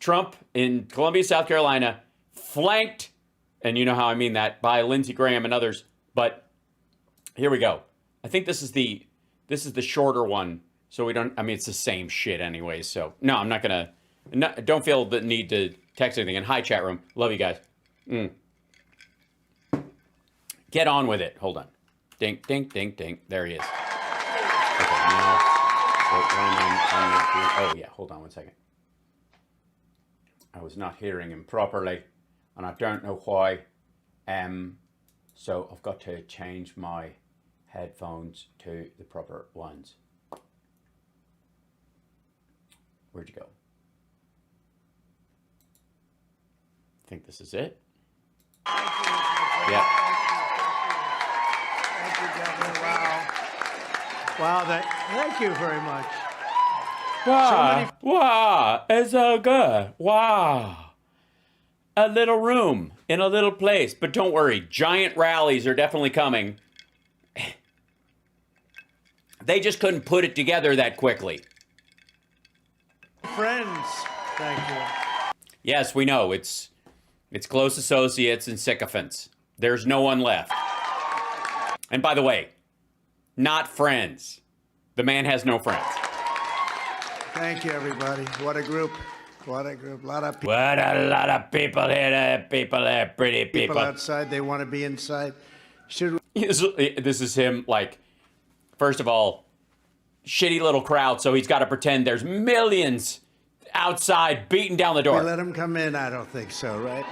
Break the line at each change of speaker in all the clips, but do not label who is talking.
Trump in Columbia, South Carolina, flanked, and you know how I mean that, by Lindsey Graham and others. But here we go. I think this is the shorter one, so we don't. I mean, it's the same shit anyway. So no, I'm not gonna. Don't feel the need to text anything. And hi, chat room. Love you guys. Get on with it. Hold on. Ding, ding, ding, ding. There he is. Okay, now. Oh yeah. Hold on one second. I was not hearing him properly, and I don't know why. So I've got to change my headphones to the proper ones. Where'd you go? I think this is it. Yeah.
Thank you, Governor. Wow. Wow, thank you very much.
Wow. Wow. It's so good. Wow. A little room in a little place. But don't worry, giant rallies are definitely coming. They just couldn't put it together that quickly.
Friends, thank you.
Yes, we know. It's close associates and sycophants. There's no one left. And by the way, not friends. The man has no friends.
Thank you, everybody. What a group. What a group. A lot of people.
What a lot of people here. People there. Pretty people.
People outside, they want to be inside. Should we?
This is him, like, first of all, shitty little crowd, so he's got to pretend there's millions outside beating down the door.
We let them come in? I don't think so, right?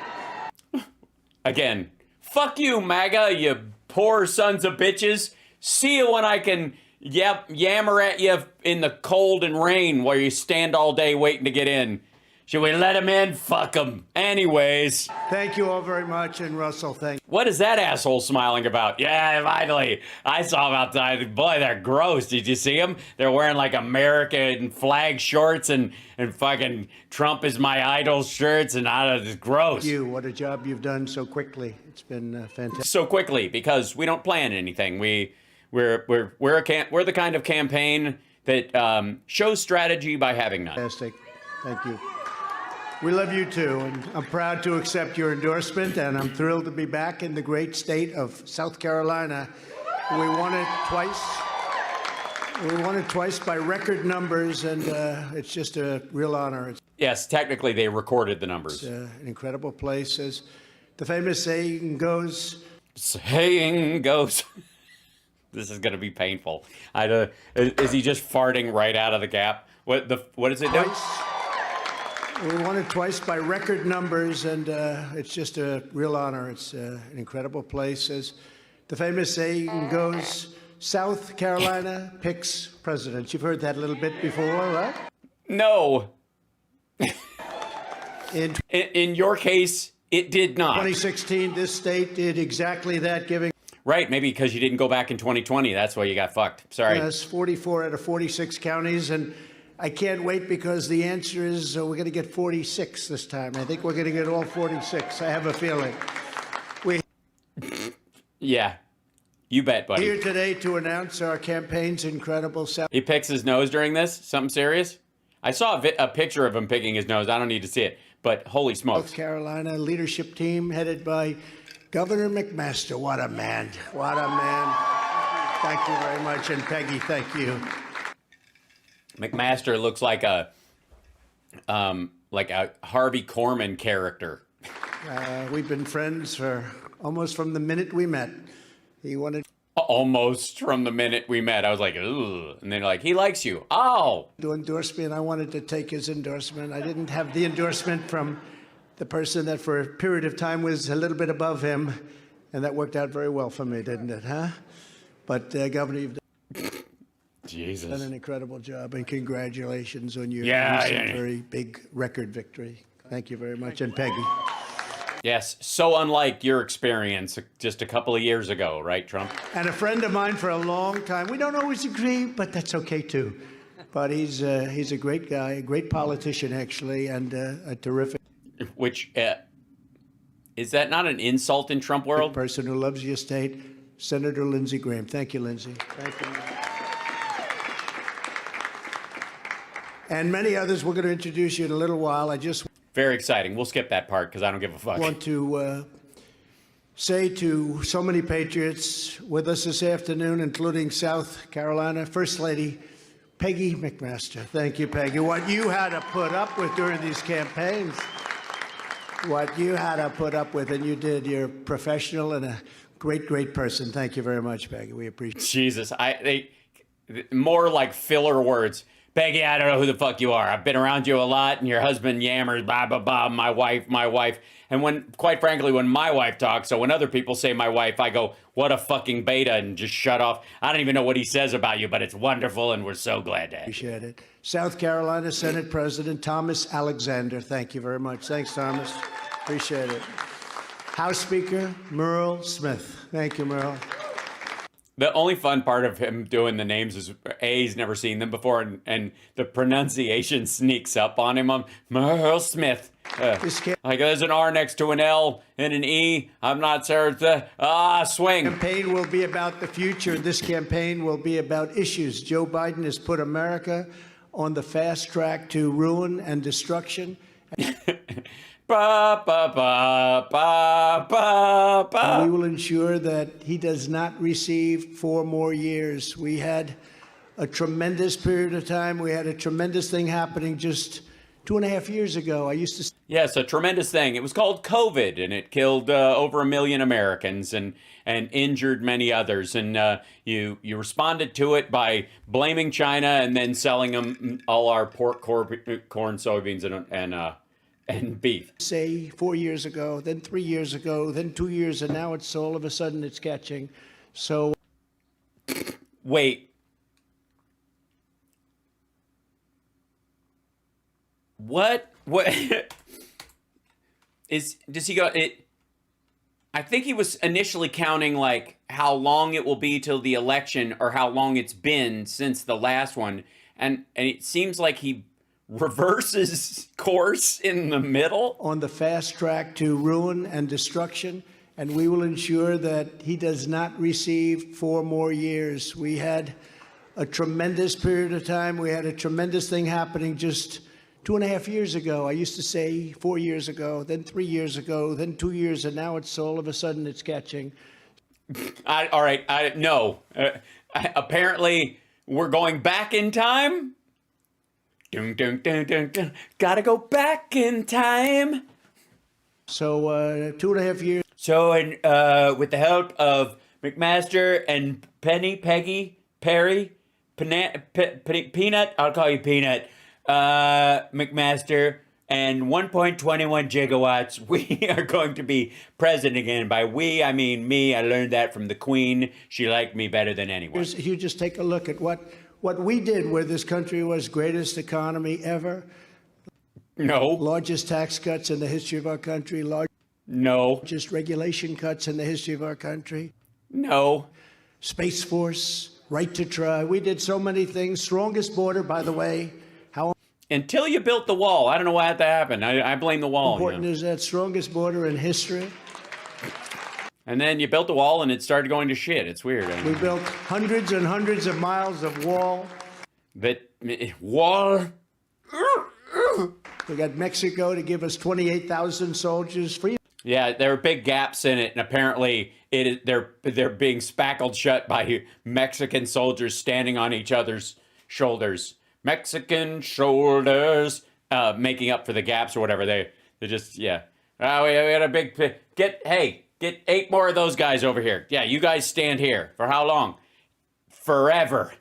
Again, fuck you, MAGA, you poor sons of bitches. See you when I can yammer at you in the cold and rain while you stand all day waiting to get in. Should we let him in? Fuck him. Anyways.
Thank you all very much, and Russell, thank you.
What is that asshole smiling about? Yeah, finally. I saw him outside. Boy, they're gross. Did you see them? They're wearing like American flag shorts and fucking Trump is my idol shirts and it's gross.
You, what a job you've done so quickly. It's been fantastic.
So quickly because we don't plan anything. We're the kind of campaign that shows strategy by having none.
Fantastic. Thank you. We love you too, and I'm proud to accept your endorsement, and I'm thrilled to be back in the great state of South Carolina. We won it twice. We won it twice by record numbers, and it's just a real honor.
Yes, technically they recorded the numbers.
It's an incredible place. As the famous saying goes...
Saying goes... This is going to be painful. Is he just farting right out of the gap? What does it do?
We won it twice by record numbers, and it's just a real honor. It's an incredible place. As the famous saying goes, South Carolina picks presidents. You've heard that a little bit before, right?
No. In your case, it did not.
2016, this state did exactly that, giving...
Right, maybe because you didn't go back in 2020. That's why you got fucked. Sorry.
Yes, 44 out of 46 counties, and I can't wait because the answer is we're going to get 46 this time. I think we're going to get all 46. I have a feeling.
Yeah, you bet, buddy.
Here today to announce our campaign's incredible...
He picks his nose during this? Something serious? I saw a picture of him picking his nose. I don't need to see it, but holy smokes.
South Carolina leadership team headed by Governor McMaster. What a man. What a man. Thank you very much. And Peggy, thank you.
McMaster looks like a Harvey Korman character.
We've been friends for almost from the minute we met. He wanted...
Almost from the minute we met. I was like, ooh. And then like, he likes you. Oh.
To endorse me, and I wanted to take his endorsement. I didn't have the endorsement from the person that for a period of time was a little bit above him, and that worked out very well for me, didn't it, huh? But, Governor, you've done an incredible job, and congratulations on your recent very big record victory. Thank you very much, and Peggy.
Yes, so unlike your experience just a couple of years ago, right, Trump?
And a friend of mine for a long time. We don't always agree, but that's okay, too. But he's a great guy, a great politician, actually, and a terrific...
Which, is that not an insult in Trump world?
Person who loves your state, Senator Lindsey Graham. Thank you, Lindsey. Thank you. And many others we're going to introduce you in a little while.
very exciting. We'll skip that part because I don't give a fuck.
I want to say to so many patriots with us this afternoon, including South Carolina First Lady Peggy McMaster. Thank you, Peggy. What you had to put up with during these campaigns. What you had to put up with, and you did. You're a professional and a great, great person. Thank you very much, Peggy. We appreciate it.
Jesus, more like filler words. Peggy, I don't know who the fuck you are. I've been around you a lot, and your husband yammers, blah, blah, blah, my wife. And quite frankly, when my wife talks, so when other people say my wife, I go, what a fucking beta, and just shut off. I don't even know what he says about you, but it's wonderful, and we're so glad to have you.
Appreciate it. South Carolina Senate President Thomas Alexander. Thank you very much. Thanks, Thomas. Appreciate it. House Speaker Merle Smith. Thank you, Merle.
The only fun part of him doing the names is he's never seen them before, and the pronunciation sneaks up on him. Merle Smith. Like there's an R next to an L and an E. I'm not certain. Swing.
This campaign will be about the future. This campaign will be about issues. Joe Biden has put America on the fast track to ruin and destruction.
Ba, ba, ba, ba, ba, ba.
We will ensure that he does not receive 4 more years. We had a tremendous period of time. We had a tremendous thing happening just 2.5 years ago. I used to.
Yes, a tremendous thing. It was called COVID, and it killed over 1 million Americans and injured many others. And you responded to it by blaming China and then selling them all our pork, corn, soybeans, and beef.
Say 4 years ago, then 3 years ago, then 2 years, and now it's all of a sudden it's catching. So
wait. What does he go I think he was initially counting like how long it will be till the election or how long it's been since the last one, and it seems like he reverses course in the middle.
On the fast track to ruin and destruction, and we will ensure that he does not receive 4 more years. We had a tremendous period of time. We had a tremendous thing happening just 2.5 years ago. I used to say 4 years ago, then 3 years ago, then 2 years, and now it's all of a sudden it's catching.
All right. No. Apparently, we're going back in time. Dun, dun, dun, dun, dun. Gotta go back in time.
So 2.5 years.
So, with the help of McMaster and Peggy, Perry, Peanut, I'll call you Peanut, McMaster, and 1.21 gigawatts, we are going to be president again. By we, I mean me. I learned that from the Queen. She liked me better than anyone.
You just take a look at what we did where this country was greatest economy ever.
No.
Largest tax cuts in the history of our country.
No.
Largest regulation cuts in the history of our country.
No.
Space Force, right to try. We did so many things. Strongest border, by the way. How
until you built the wall. I don't know what had to happen. I blame the wall.
Important is that strongest border in history.
And then you built the wall and it started going to shit. It's weird.
We built hundreds and hundreds of miles of wall.
Wall.
We got Mexico to give us 28,000 soldiers. Free.
Yeah, there are big gaps in it, and apparently they're being spackled shut by Mexican soldiers standing on each other's shoulders. Mexican shoulders, making up for the gaps or whatever. They just, yeah. We had a big, get 8 more of those guys over here. Yeah, you guys stand here. For how long? Forever.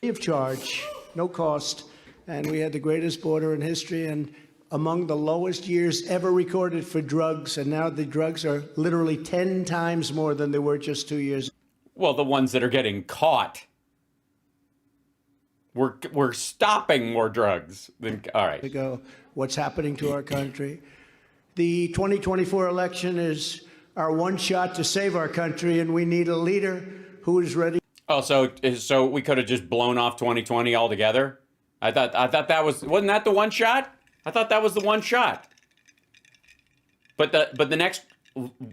Free of charge, no cost, and we had the greatest border in history and among the lowest years ever recorded for drugs, and now the drugs are literally 10 times more than they were just 2 years.
Well, the ones that are getting caught. We're stopping more drugs than, all right.
Ago, what's happening to our country. The 2024 election is our one shot to save our country, and we need a leader who is ready.
Oh, so we could have just blown off 2020 altogether? I thought that wasn't that the one shot? I thought that was the one shot. But the next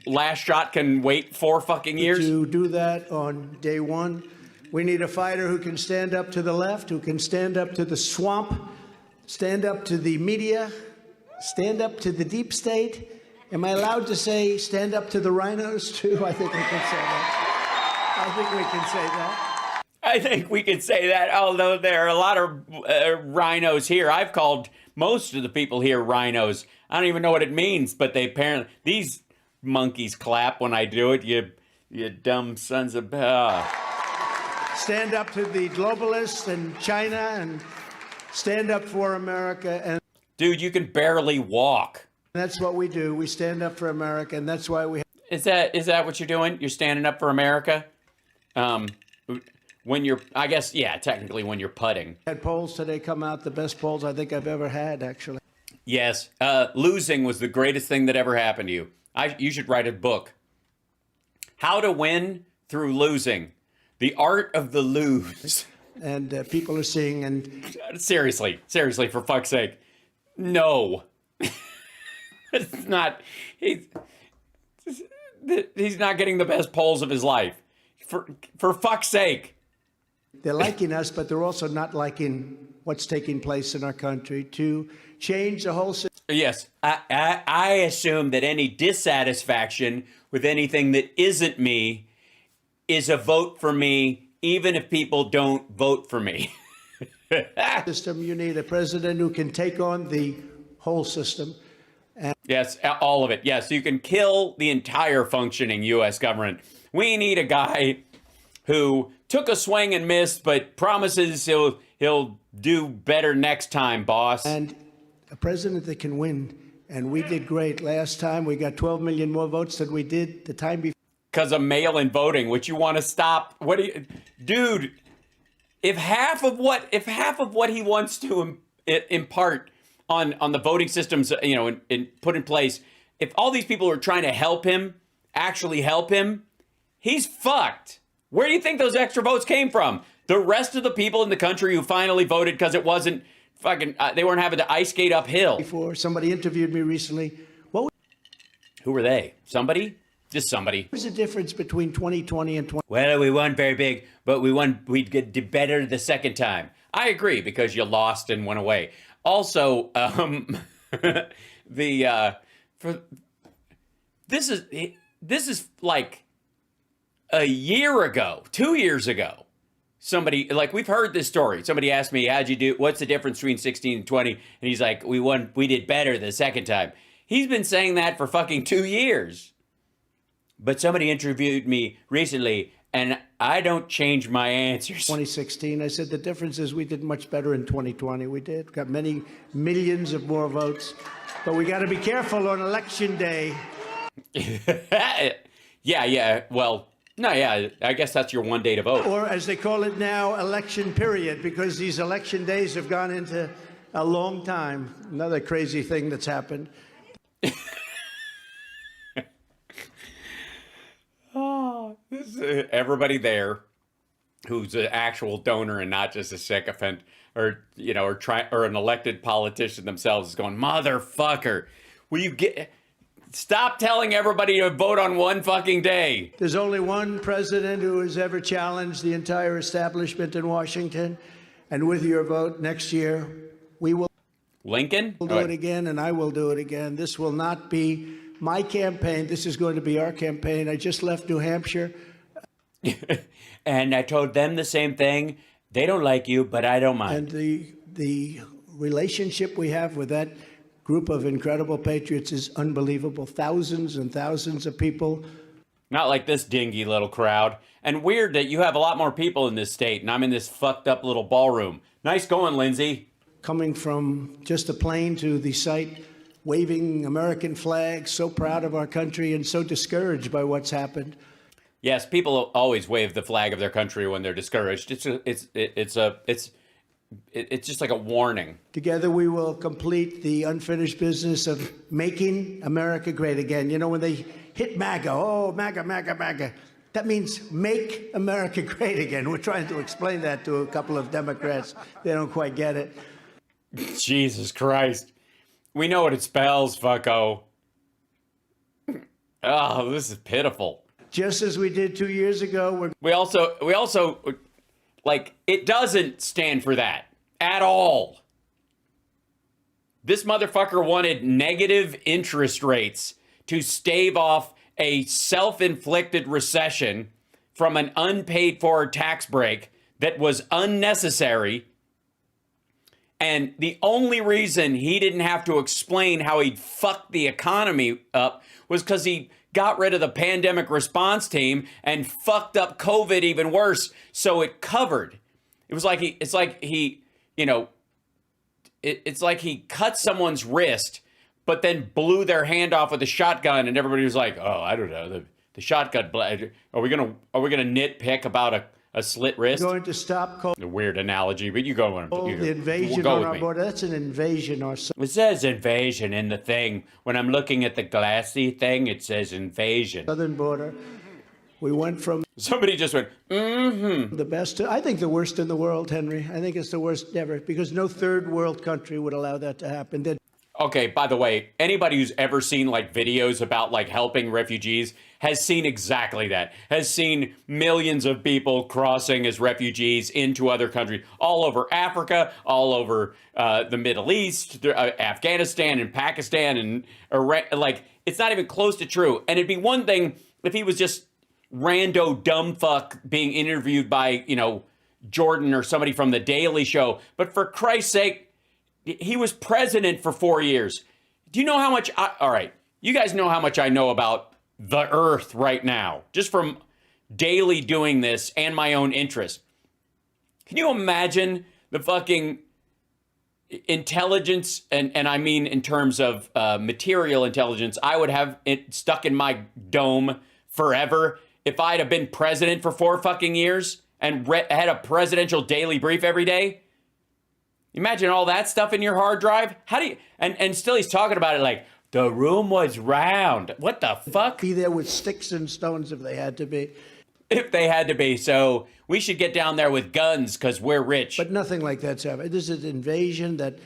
last shot can wait 4 fucking years?
To do that on day one, we need a fighter who can stand up to the left, who can stand up to the swamp, stand up to the media, stand up to the deep state. Am I allowed to say stand up to the rhinos too? I think we can say that. I think we can say that.
I think we can say that, although there are a lot of rhinos here. I've called most of the people here rhinos. I don't even know what it means, but they apparently, these monkeys clap when I do it, you dumb sons of...
Stand up to the globalists and China and stand up for America. And
dude, you can barely walk.
that's what we do. We stand up for America, and that's why we...
Is that what you're doing? You're standing up for America? When you're, I guess, yeah, technically when you're putting.
Had polls today come out, the best polls I think I've ever had, actually.
Yes, losing was the greatest thing that ever happened to you. You should write a book. How to win through losing. The art of the lose.
And people are seeing, and...
Seriously, for fuck's sake. No. It's not, he's not getting the best polls of his life. For fuck's sake.
They're liking us, but they're also not liking what's taking place in our country to change the whole system.
Yes, I assume that any dissatisfaction with anything that isn't me is a vote for me, even if people don't vote for me.
System, you need a president who can take on the whole system.
Yes, all of it. Yes, you can kill the entire functioning U.S. government. We need a guy who took a swing and missed, but promises he'll do better next time, boss.
And a president that can win. And we did great. Last time we got 12 million more votes than we did the time before.
Because of mail-in voting, which you want to stop. What do you, dude? If half of what he wants to impart on the voting systems, and put in place, if all these people are trying to help him, actually help him, he's fucked. Where do you think those extra votes came from? The rest of the people in the country who finally voted because it wasn't fucking, they weren't having to ice skate uphill.
Before somebody interviewed me recently.
Who were they? Somebody? Just somebody.
What was the difference between 2020 and 20?
Well, we won very big, but we did better the second time. I agree, because you lost and went away. Also, this is like a year ago, 2 years ago. Somebody, like, we've heard this story. Somebody asked me, how'd you do? What's the difference between 16 and 20? And he's like, we did better the second time. He's been saying that for fucking 2 years. But somebody interviewed me recently, and I don't change my answers.
2016, I said the difference is we did much better in 2020. We did. Got many millions of more votes. But we got to be careful on election day.
Yeah. Well, no, yeah. I guess that's your one day to vote.
Or as they call it now, election period, because these election days have gone into a long time. Another crazy thing that's happened.
Everybody there who's an actual donor and not just a sycophant or an elected politician themselves is going, motherfucker, will you stop telling everybody to vote on one fucking day?
There's only one president who has ever challenged the entire establishment in Washington. And with your vote next year, we will
Lincoln?
do it again, and I will do it again. This will not be my campaign. This is going to be our campaign. I just left New Hampshire.
And I told them the same thing. They don't like you, but I don't mind.
And the relationship we have with that group of incredible patriots is unbelievable. Thousands and thousands of people.
Not like this dingy little crowd. And weird that you have a lot more people in this state, and I'm in this fucked up little ballroom. Nice going, Lindsay.
Coming from just a plane to the site, waving American flags, so proud of our country and so discouraged by what's happened.
Yes, people always wave the flag of their country when they're discouraged. It's just like a warning.
Together we will complete the unfinished business of making America great again. You know, when they hit MAGA, oh, MAGA, MAGA, MAGA, that means make America great again. We're trying to explain that to a couple of Democrats. They don't quite get it.
Jesus Christ. We know what it spells, fucko. Oh, this is pitiful.
Just as we did 2 years ago.
We also, like, it doesn't stand for that at all. This motherfucker wanted negative interest rates to stave off a self-inflicted recession from an unpaid for tax break that was unnecessary. And the only reason he didn't have to explain how he'd fucked the economy up was because he got rid of the pandemic response team and fucked up COVID even worse. So it covered. It's like he cut someone's wrist, but then blew their hand off with a shotgun, and everybody was like, "Oh, I don't know, the shotgun. Are we gonna nitpick about a slit wrist?"
Going to stop
a weird analogy, but you go on.
the invasion on our border. That's an invasion or something.
It says invasion in the thing. When I'm looking at the glassy thing, it says invasion.
Southern border. We went from
Somebody just went,
the best to, I think, the worst in the world, Henry. I think it's the worst ever, because no third world country would allow that to happen.
Okay, by the way, anybody who's ever seen like videos about like helping refugees has seen exactly that. Has seen millions of people crossing as refugees into other countries, all over Africa, all over the Middle East, Afghanistan and Pakistan and Iran. Like, it's not even close to true. And it'd be one thing if he was just rando dumb fuck being interviewed by, Jordan or somebody from The Daily Show. But for Christ's sake, he was president for 4 years. Do you know how much all right, you guys know how much I know about the earth right now, just from daily doing this and my own interest. Can you imagine the fucking intelligence, and I mean in terms of material intelligence, I would have it stuck in my dome forever if I'd have been president for 4 fucking years and had a presidential daily brief every day? Imagine all that stuff in your hard drive. How do you, and still he's talking about it like, the room was round. What the fuck?
Be there with sticks and stones if they had to be.
If they had to be. So we should get down there with guns because we're rich.
But nothing like that's happened. This is an invasion that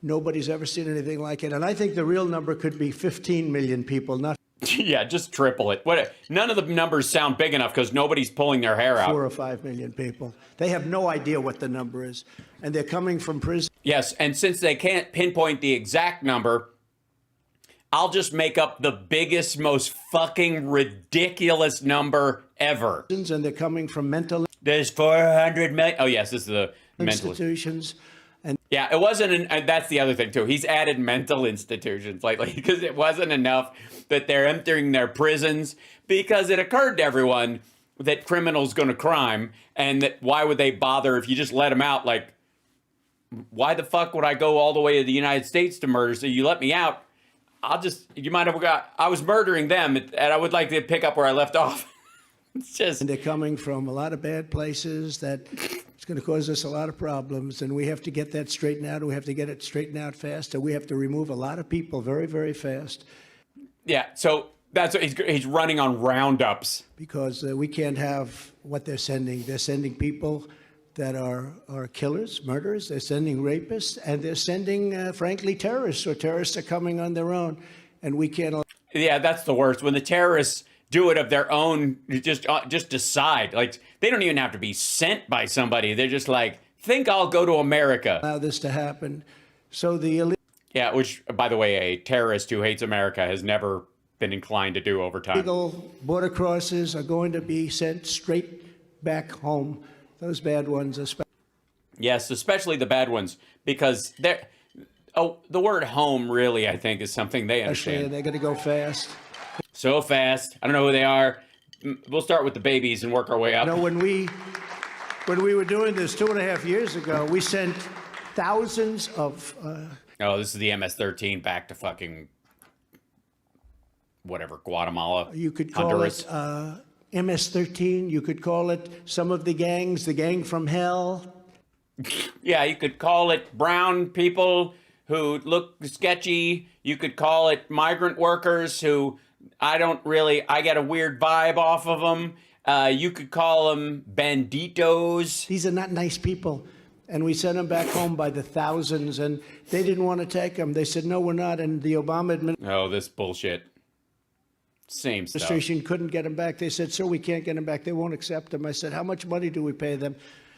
nobody's ever seen anything like it. And I think the real number could be 15 million people, not
yeah, just triple it. None of the numbers sound big enough because nobody's pulling their hair out.
4 or 5 million people. They have no idea what the number is. And they're coming from prison.
Yes, and since they can't pinpoint the exact number, I'll just make up the biggest, most fucking ridiculous number ever.
And they're coming from mental
There's 400 million. Oh, yes, this is the mental
institutions. And
yeah, it wasn't, and that's the other thing too. He's added mental institutions lately because it wasn't enough that they're entering their prisons, because it occurred to everyone that criminals going to crime, and that why would they bother if you just let them out? Like, why the fuck would I go all the way to the United States to murder? So you let me out, you might have I was murdering them, and I would like to pick up where I left off. It's just.
And they're coming from a lot of bad places that it's going to cause us a lot of problems, and we have to get that straightened out. We have to get it straightened out fast, and we have to remove a lot of people very, very fast.
Yeah, so that's what he's running on roundups.
Because we can't have what they're sending. They're sending people that are killers, murderers. They're sending rapists, and they're sending, frankly, terrorists, or terrorists are coming on their own, and we can't.
Yeah, that's the worst. When the terrorists do it of their own, just decide. Like, they don't even have to be sent by somebody. They're just like, think I'll go to America.
Allow this to happen. So the
yeah, which, by the way, a terrorist who hates America has never been inclined to do over time.
illegal border crossers are going to be sent straight back home. Those bad ones, especially.
Yes, especially the bad ones, because they're. Oh, the word home really, I think, is something they understand.
They're going to go fast.
So fast. I don't know who they are. We'll start with the babies and work our way up.
You know, when we were doing this 2.5 years ago, we sent thousands of.
Oh, this is the MS-13 back to fucking whatever, Guatemala.
You could call
Honduras.
it MS-13. You could call it some of the gangs, the gang from hell.
Yeah, you could call it brown people who look sketchy. You could call it migrant workers who I get a weird vibe off of them. You could call them banditos.
These are not nice people. And we sent them back home by the thousands, and they didn't want to take them. They said, no, we're not. And the Obama administration.
Oh, this bullshit. Same stuff.
Couldn't get them back. They said, sir, we can't get them back. They won't accept them. I said, how much money do we pay them?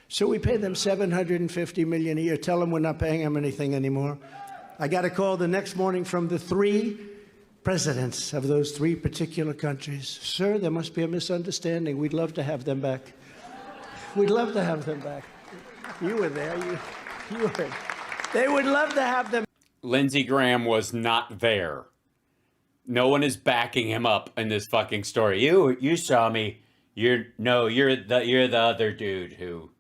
So we pay them $750 million a year. Tell them we're not paying them anything anymore. I got a call the next morning from the 3 presidents of those 3 particular countries. Sir, there must be a misunderstanding. We'd love to have them back. We'd love to have them back. You were there. You were. They would love to have them.
Lindsey Graham was not there. No one is backing him up in this fucking story. You saw me. You're the other dude who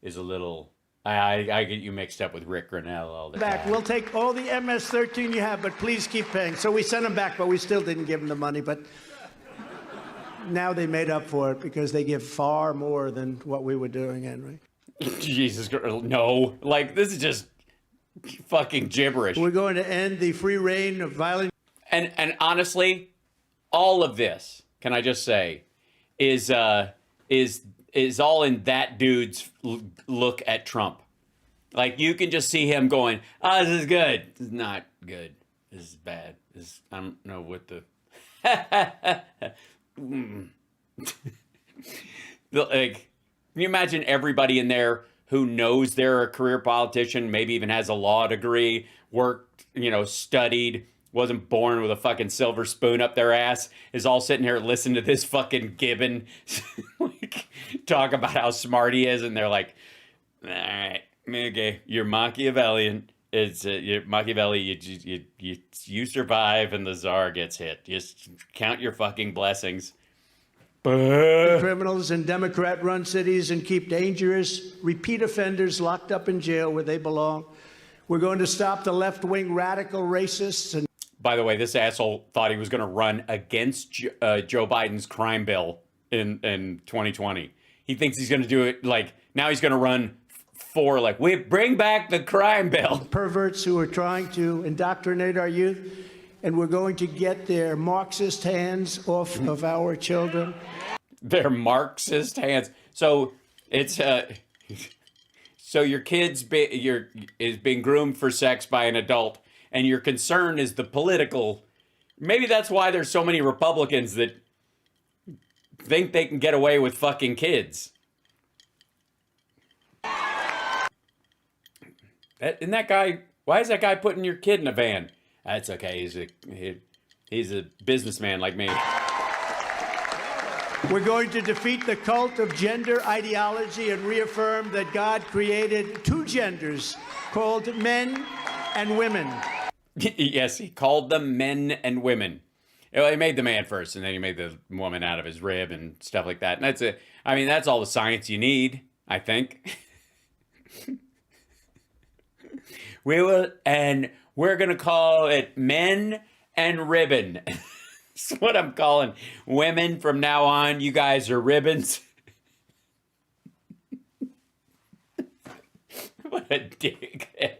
is a little. I get you mixed up with Rick Grinnell all the time.
We'll take all the MS-13 you have, but please keep paying. So we sent them back, but we still didn't give them the money. But now they made up for it because they give far more than what we were doing, Henry.
Jesus, no. Like, this is just fucking gibberish.
We're going to end the free reign of violent.
And honestly, all of this, can I just say, is all in that dude's look at Trump. Like, you can just see him going, this is good. This is not good. This is bad. I don't know what the... Like, can you imagine everybody in there who knows they're a career politician, maybe even has a law degree, worked, studied, wasn't born with a fucking silver spoon up their ass, is all sitting here listening to this fucking Gibbon like, talk about how smart he is, and they're like, all right, okay, you're Machiavellian. You're Machiavelli, you survive and the czar gets hit. Just count your fucking blessings.
Criminals in Democrat-run cities and keep dangerous repeat offenders locked up in jail where they belong. We're going to stop the left-wing radical racists. And
by the way, this asshole thought he was going to run against Joe Biden's crime bill in 2020. He thinks he's going to do it like now he's going to run for like we bring back the crime bill.
Perverts who are trying to indoctrinate our youth. And we're going to get their Marxist hands off of our children.
Their Marxist hands. So it's so your kid's is being groomed for sex by an adult, and your concern is the political. Maybe that's why there's so many Republicans that think they can get away with fucking kids. Isn't that guy? Why is that guy putting your kid in a van? That's okay. He's a businessman like me.
We're going to defeat the cult of gender ideology and reaffirm that God created 2 genders called men and women.
Yes, he called them men and women. He made the man first, and then he made the woman out of his rib and stuff like that. And that's it. I mean, that's all the science you need, I think. We're going to call it men and ribbon. That's what I'm calling women from now on. You guys are ribbons. What a dickhead.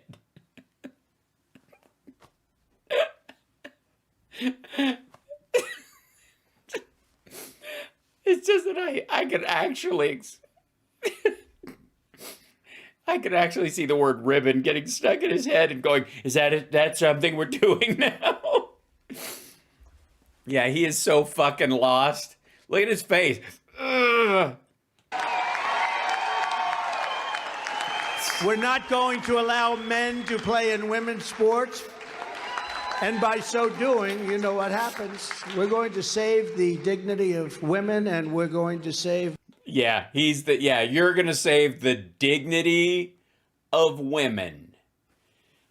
It's just that I could actually... I could actually see the word ribbon getting stuck in his head and going, is that it? That's something we're doing now? Yeah, he is so fucking lost. Look at his face. Ugh.
We're not going to allow men to play in women's sports. And by so doing, you know what happens. We're going to save the dignity of women, and we're going to save...
Yeah, you're going to save the dignity of women.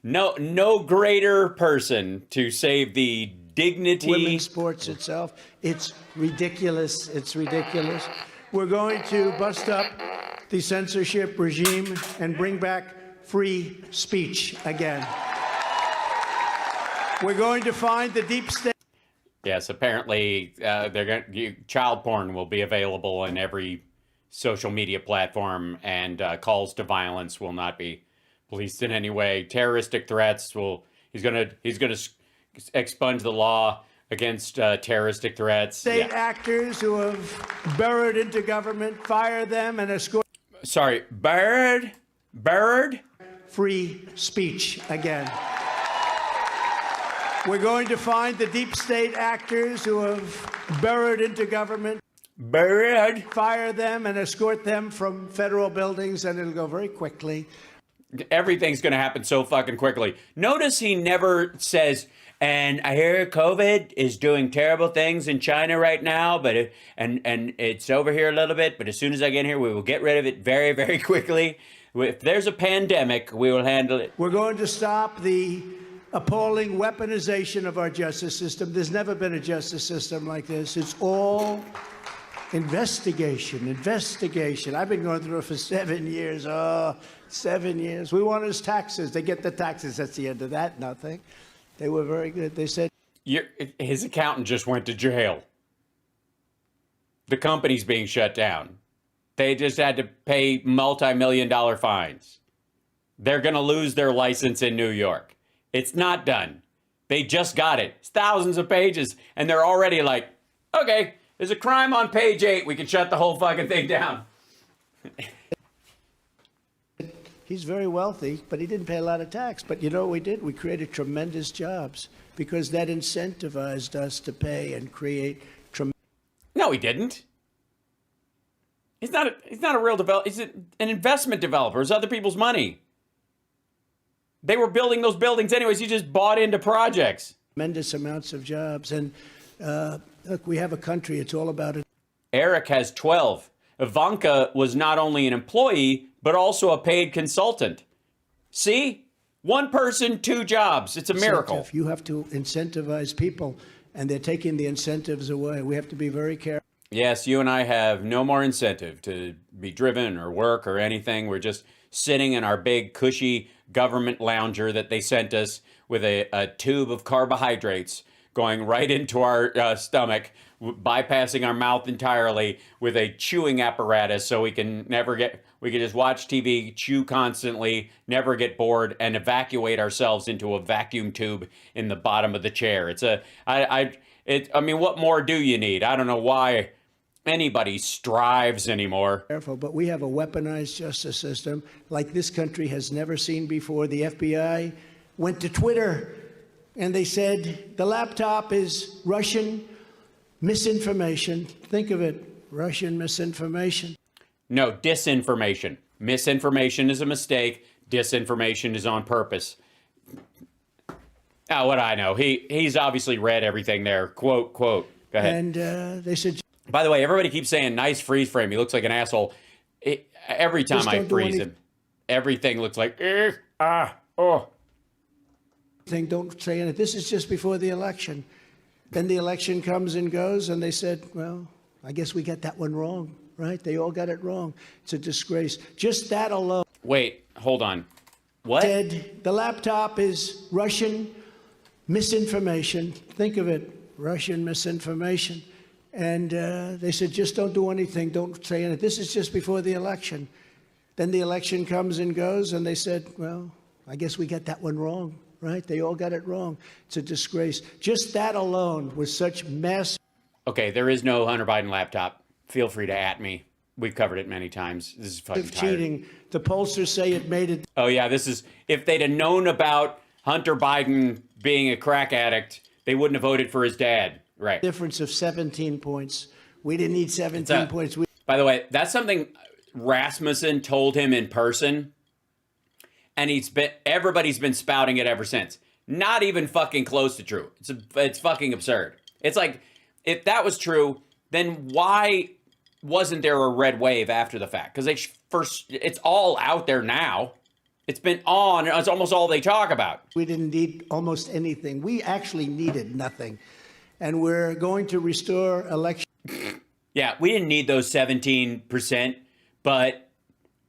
No greater person to save the dignity.
Women's sports itself. It's ridiculous. It's ridiculous. We're going to bust up the censorship regime and bring back free speech again. We're going to find the deep state.
Yes, apparently child porn will be available in every social media platform, and calls to violence will not be policed in any way. Terroristic threats he's gonna expunge the law against terroristic threats.
State actors who have burrowed into government, fire them and escort.
Sorry, bird.
Free speech again. We're going to find the deep state actors who have burrowed into government.
Bird.
Fire them and escort them from federal buildings, and it'll go very quickly.
Everything's going to happen so fucking quickly. Notice he never says, and I hear COVID is doing terrible things in China right now, but and it's over here a little bit, but as soon as I get here, we will get rid of it very, very quickly. If there's a pandemic, we will handle it.
We're going to stop the appalling weaponization of our justice system. There's never been a justice system like this. It's all investigation. I've been going through it for 7 years. 7 years. We want his taxes. They get the taxes. That's the end of that. Nothing. They were very good. They said
his accountant just went to jail. The company's being shut down. They just had to pay multi-million-dollar fines. They're going to lose their license in New York. It's not done. They just got it. It's thousands of pages, and they're already like, okay, there's a crime on page 8. We can shut the whole fucking thing down.
he's very wealthy, but he didn't pay a lot of tax. But you know what we did? We created tremendous jobs because that incentivized us to pay and create tremendous.
No, he didn't. He's not a real developer. He's an investment developer. It's other people's money. They were building those buildings anyways. He just bought into projects.
Tremendous amounts of jobs. And look, we have a country. It's all about it.
Eric has 12. Ivanka was not only an employee, but also a paid consultant. See? One person, 2 jobs. It's a miracle.
You have to incentivize people, and they're taking the incentives away. We have to be very careful.
Yes, you and I have no more incentive to be driven or work or anything. We're just sitting in our big, cushy government lounger that they sent us with a tube of carbohydrates going right into our stomach, bypassing our mouth entirely with a chewing apparatus so we can just watch TV, chew constantly, never get bored, and evacuate ourselves into a vacuum tube in the bottom of the chair. I mean, what more do you need? I don't know why anybody strives anymore.
Careful, but we have a weaponized justice system like this country has never seen before. The FBI went to Twitter and they said the laptop is Russian misinformation. Think of it, Russian misinformation.
No, disinformation. Misinformation is a mistake. Disinformation is on purpose. Oh, what I know. He's obviously read everything there. Quote. Go ahead.
And they said...
By the way, everybody keeps saying, nice freeze frame. He looks like an asshole. Every time I freeze him, everything looks like, oh.
Don't say anything. This is just before the election. Then the election comes and goes, and they said, well, I guess we got that one wrong, right? They all got it wrong. It's a disgrace. Just that alone.
Wait, hold on. What?
Said the laptop is Russian misinformation. Think of it, Russian misinformation. And they said, just don't do anything. Don't say anything. This is just before the election. Then the election comes and goes, and they said, well, I guess we got that one wrong, right? They all got it wrong. It's a disgrace. Just that alone was such massive.
Okay, there is no Hunter Biden laptop. Feel free to at me. We've covered it many times. This is fucking
cheating. The pollsters say it made it.
Oh, yeah, this is... If they'd have known about Hunter Biden being a crack addict, they wouldn't have voted for his dad. Right.
Difference of 17 points. We didn't need 17 points.
By the way, that's something Rasmussen told him in person, and everybody's been spouting it ever since. Not even fucking close to true. It's fucking absurd. It's like, if that was true, then why wasn't there a red wave after the fact? Because it's all out there now. It's been on. It's almost all they talk about.
We didn't need almost anything. We actually needed nothing. And we're going to restore election.
Yeah, we didn't need those 17%, but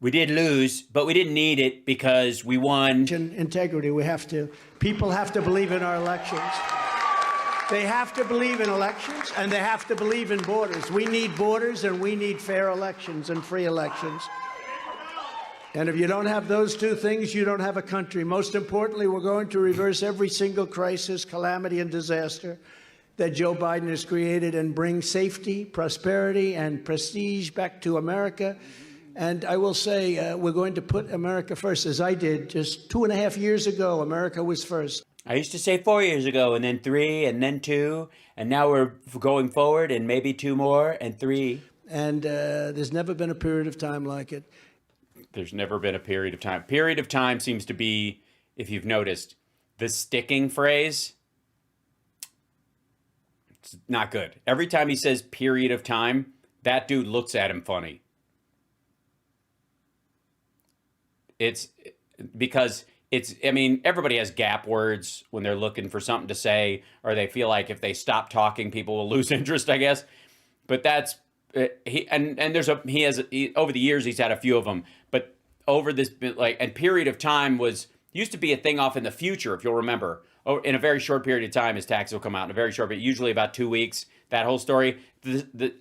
we did lose, but we didn't need it because we won.
Integrity, people have to believe in our elections. They have to believe in elections, and they have to believe in borders. We need borders, and we need fair elections and free elections. And if you don't have those 2 things, you don't have a country. Most importantly, we're going to reverse every single crisis, calamity, and disaster that Joe Biden has created and bring safety, prosperity, and prestige back to America. And I will say, we're going to put America first, as I did just 2.5 years ago. America was first.
I used to say 4 years ago, and then 3, and then 2, and now we're going forward, and maybe 2 more, and 3.
And there's never been a period of time like it.
There's never been a period of time. Period of time seems to be, if you've noticed, the sticking phrase. It's not good. Every time he says period of time, that dude looks at him funny. It's because I mean, everybody has gap words when they're looking for something to say, or they feel like if they stop talking, people will lose interest, I guess. But that's, he has over the years, he's had a few of them, but over this, like, and period of time used to be a thing off in the future, if you'll remember. In a very short period of time, his taxes will come out in a very short, but usually about 2 weeks, that whole story.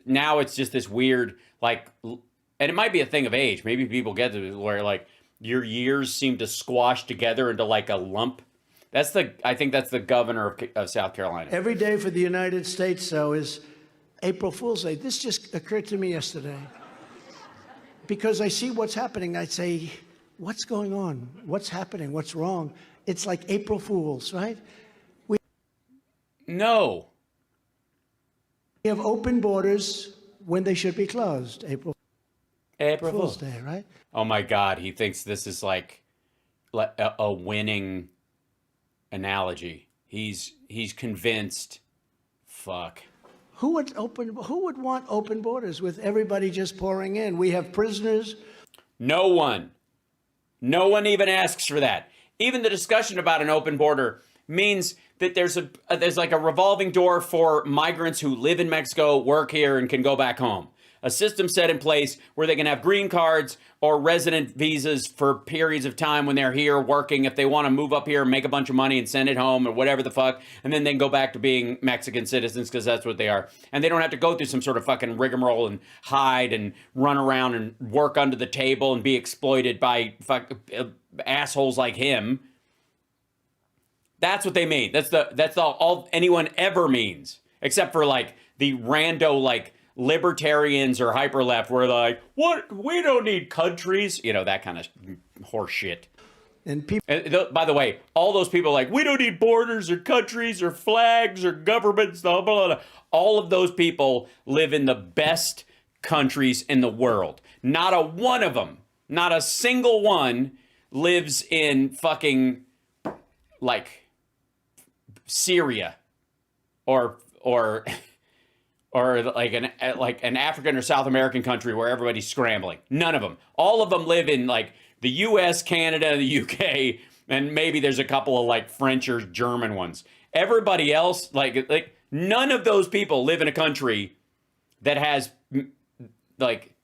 Now it's just this weird, like, and it might be a thing of age. Maybe people get to where, like, your years seem to squash together into like a lump. I think that's the governor of South Carolina.
Every day for the United States, though, is April Fool's Day. This just occurred to me yesterday. Because I see what's happening, I say, what's going on? What's happening? What's wrong? It's like April Fools, right?
No.
We have open borders when they should be closed. April Fool's Day, right?
Oh my God, he thinks this is like a winning analogy. He's convinced. Fuck.
Who would want open borders with everybody just pouring in? We have prisoners.
No one. No one even asks for that. Even the discussion about an open border means that there's like a revolving door for migrants who live in Mexico, work here, and can go back home. A system set in place where they can have green cards or resident visas for periods of time when they're here working, if they want to move up here and make a bunch of money and send it home or whatever the fuck, and then they can go back to being Mexican citizens because that's what they are. And they don't have to go through some sort of fucking rigmarole and hide and run around and work under the table and be exploited by assholes like him. That's what they mean. That's all anyone ever means, except for like the rando like libertarians or hyper left, where they're like, what? We don't need countries, that kind of horse shit. And by the way, all those people are like, we don't need borders or countries or flags or governments, blah, blah, blah. All of those people live in the best countries in the world. Not a one of them, not a single one lives in fucking like Syria or like an African or South American country where everybody's scrambling. None of them. All of them live in like the US, Canada, the UK, and maybe there's a couple of like French or German ones. Everybody else, like none of those people live in a country that has like,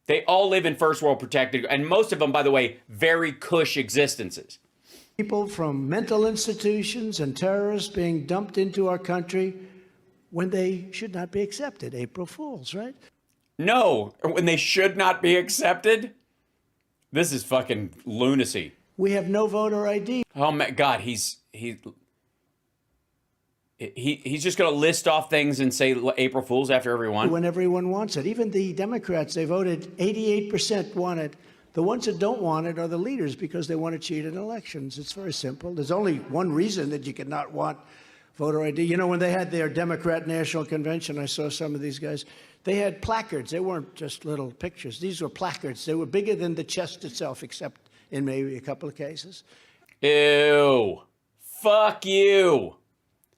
they all live in first world protected, and most of them, by the way, very cush existences.
People from mental institutions and terrorists being dumped into our country when they should not be accepted. April Fools, right?
No, when they should not be accepted? This is fucking lunacy.
We have no voter ID.
Oh my God, he's just going to list off things and say April Fools after everyone?
When everyone wants it. Even the Democrats, they voted, 88% want it. The ones that don't want it are the leaders because they want to cheat in elections. It's very simple. There's only one reason that you could not want voter ID. When they had their Democrat National Convention, I saw some of these guys. They had placards. They weren't just little pictures. These were placards. They were bigger than the chest itself, except in maybe a couple of cases.
Ew. Fuck you.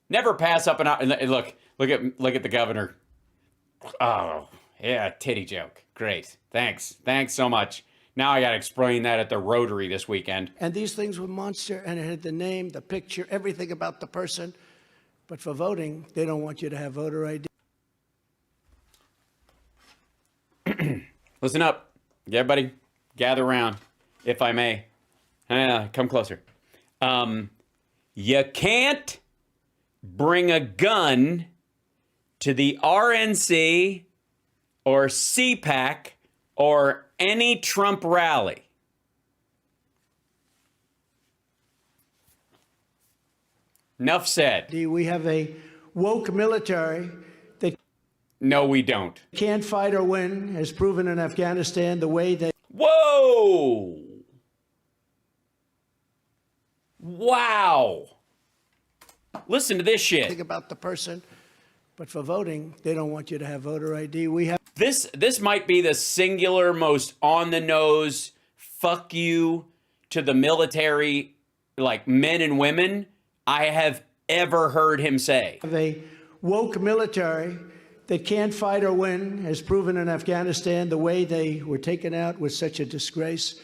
Never pass up and look at the governor. Oh, yeah, titty joke. Great. Thanks so much. Now I got to explain that at the Rotary this weekend.
And these things were monster, and it had the name, the picture, everything about the person. But for voting, they don't want you to have voter ID.
Listen up. Everybody, gather around, if I may. Come closer. You can't bring a gun to the RNC or CPAC or any Trump rally. Enough said.
We have a woke military that
no, we don't.
Can't fight or win, as proven in Afghanistan, the way they...
Whoa! Wow! Listen to this shit.
Think about the person, but for voting, they don't want you to have voter ID. We have...
This might be the singular most on-the-nose, fuck you to the military, like men and women, I have ever heard him say.
A woke military that can't fight or win, has proven in Afghanistan. The way they were taken out was such a disgrace.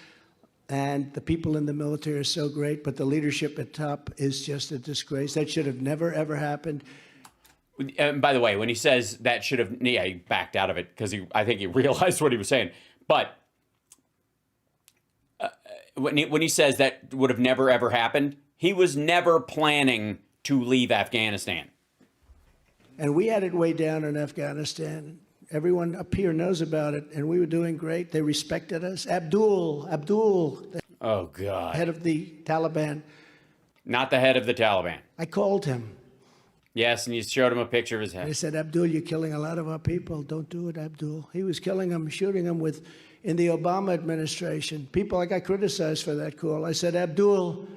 And the people in the military are so great, but the leadership at top is just a disgrace. That should have never, ever happened.
And by the way, when he says that should have, yeah, he backed out of it because I think he realized what he was saying. But when he says that would have never, ever happened, he was never planning to leave Afghanistan.
And we had it way down in Afghanistan. Everyone up here knows about it, and we were doing great. They respected us. Abdul,
Oh, God.
head of the Taliban.
Not the head of the Taliban.
I called him.
Yes, and you showed him a picture of his head.
I said, Abdul, you're killing a lot of our people. Don't do it, Abdul. He was killing them, shooting them in the Obama administration. People, I got criticized for that call. I said, Abdul,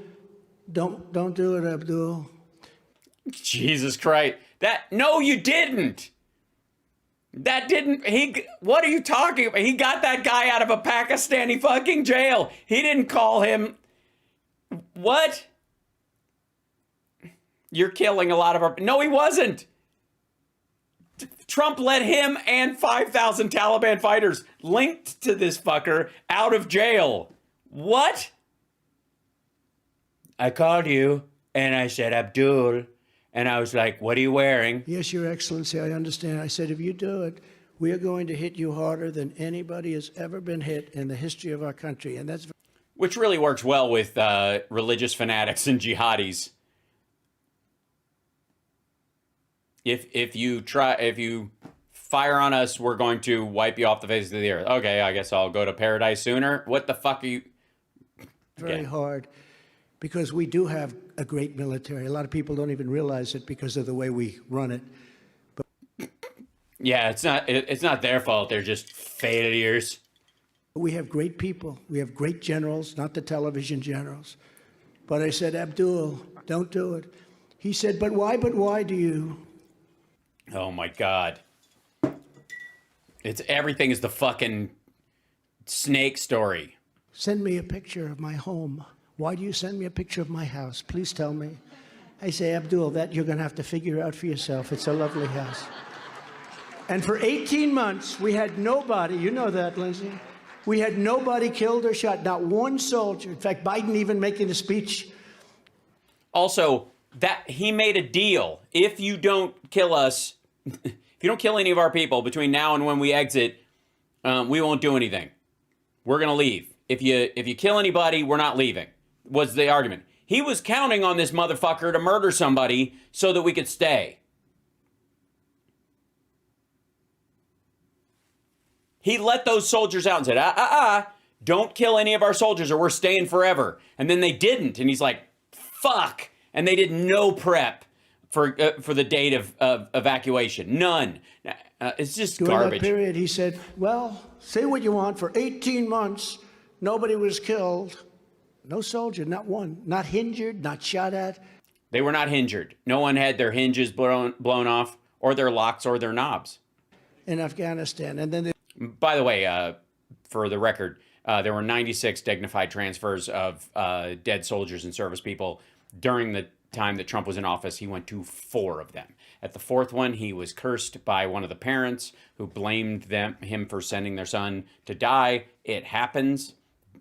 don't do it, Abdul.
Jesus Christ. No, you didn't. What are you talking about? He got that guy out of a Pakistani fucking jail. He didn't call him. What? You're killing a lot of our... No, he wasn't. Trump let him and 5,000 Taliban fighters linked to this fucker out of jail. What? I called you and I said, Abdul, and I was like, what are you wearing?
Yes, Your Excellency, I understand. I said, if you do it, we are going to hit you harder than anybody has ever been hit in the history of our country. And that's...
Which really works well with religious fanatics and jihadis. If you fire on us, we're going to wipe you off the face of the earth. Okay, I guess I'll go to paradise sooner. What the fuck are you...
Very hard, because we do have a great military. A lot of people don't even realize it because of the way we run it. But
yeah, it's not their fault. They're just failures.
we have great people. We have great generals, not the television generals. But I said, Abdul, don't do it. He said, but why do you...
Oh my God. Everything is the fucking snake story.
Send me a picture of my home. Why do you send me a picture of my house? Please tell me. I say, Abdul, that you're going to have to figure out for yourself. It's a lovely house. And for 18 months, we had nobody, you know that, Lindsay, we had nobody killed or shot, not one soldier. In fact, Biden even making a speech.
Also, that he made a deal. If you don't kill us, if you don't kill any of our people between now and when we exit, we won't do anything. We're going to leave. If you kill anybody, we're not leaving, was the argument. He was counting on this motherfucker to murder somebody so that we could stay. He let those soldiers out and said, don't kill any of our soldiers or we're staying forever. And then they didn't. And he's like, fuck. And they did no prep for the date of evacuation. None. It's just
During
garbage.
that period, he said, well, say what you want. For 18 months, nobody was killed. No soldier, not one. Not injured, not shot at.
They were not injured. No one had their hinges blown off or their locks or their knobs.
In Afghanistan. And then
by the way, for the record, there were 96 dignified transfers of dead soldiers and service people during the time that Trump was in office. He went to 4 of them. At the 4th one, he was cursed by one of the parents who blamed him for sending their son to die. It happens,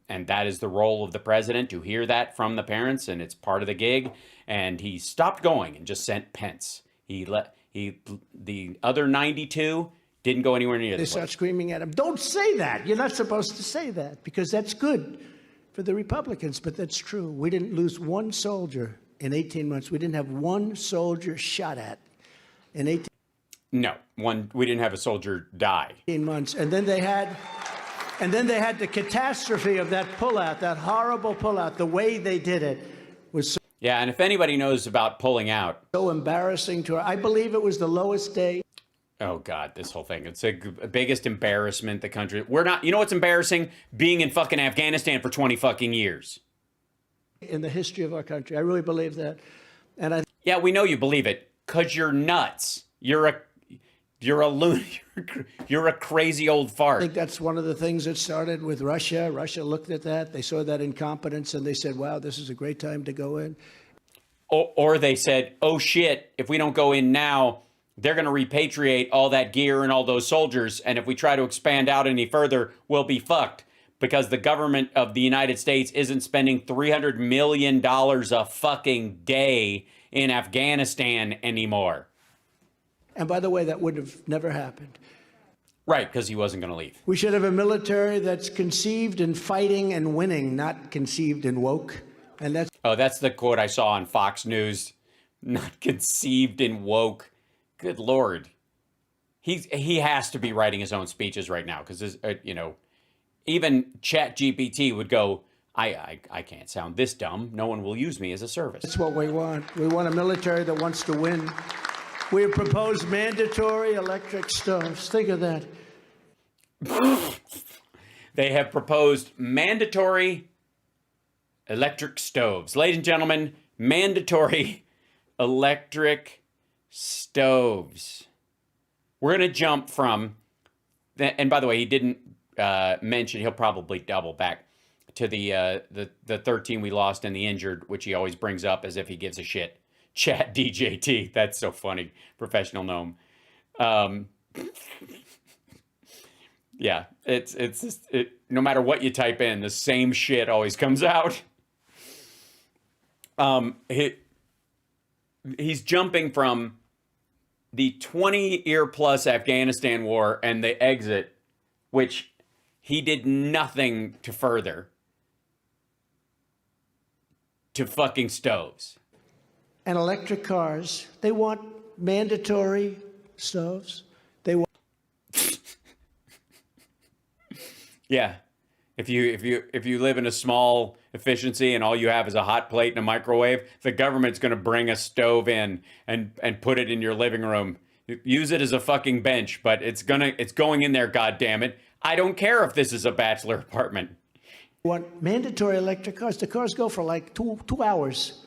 and that is the role of the president, to hear that from the parents, and it's part of the gig. And he stopped going and just sent Pence. The other 92 didn't go anywhere near
they
this
start
place.
screaming at him, don't say that. You're not supposed to say that because that's good for the Republicans, but that's true. We didn't lose one soldier in 18 months. We didn't have one soldier shot at in 18
No, we didn't have a soldier die.
months. And then they had the catastrophe of that pullout, that horrible pullout. The way they did it was
Yeah, and if anybody knows about pulling out,
so embarrassing to her. I believe it was the lowest day.
oh God, this whole thing. It's the biggest embarrassment the country. We're not, you know what's embarrassing? Being in fucking Afghanistan for 20 fucking years.
In the history of our country. I really believe that. And
Yeah, we know you believe it because you're nuts. You're a loon. You're a crazy old
I
fart.
think that's one of the things that started with Russia. Russia looked at that. They saw that incompetence, and they said, wow, this is a great time to go in.
Or they said, oh shit, if we don't go in now, they're going to repatriate all that gear and all those soldiers. And if we try to expand out any further, we'll be fucked. Because the government of the United States isn't spending $300 million a fucking day in Afghanistan anymore.
And by the way, that would have never happened.
Right, because he wasn't going to leave.
We should have a military that's conceived in fighting and winning, not conceived in woke. And
that's the quote I saw on Fox News. Not conceived in woke. Good Lord. He has to be writing his own speeches right now because, even ChatGPT would go, I can't sound this dumb. No one will use me as a service.
That's what we want. We want a military that wants to win. We have proposed mandatory electric stoves. Think of that.
They have proposed mandatory electric stoves. Ladies and gentlemen, mandatory electric stoves. We're going to jump from, and by the way, he didn't mention, he'll probably double back to the 13 we lost and the injured, which he always brings up as if he gives a shit. Chat DJT. That's so funny. Professional gnome. Yeah, it's just, no matter what you type in, the same shit always comes out. He's jumping from the 20-year plus Afghanistan war and the exit, which he did nothing to further, to fucking stoves.
And electric cars. They want mandatory stoves. They want.
Yeah. If you live in a small efficiency and all you have is a hot plate and a microwave, the government's going to bring a stove in and put it in your living room. Use it as a fucking bench, but it's going in there, goddammit. I don't care if this is a bachelor apartment.
Want mandatory electric cars. The cars go for like two hours.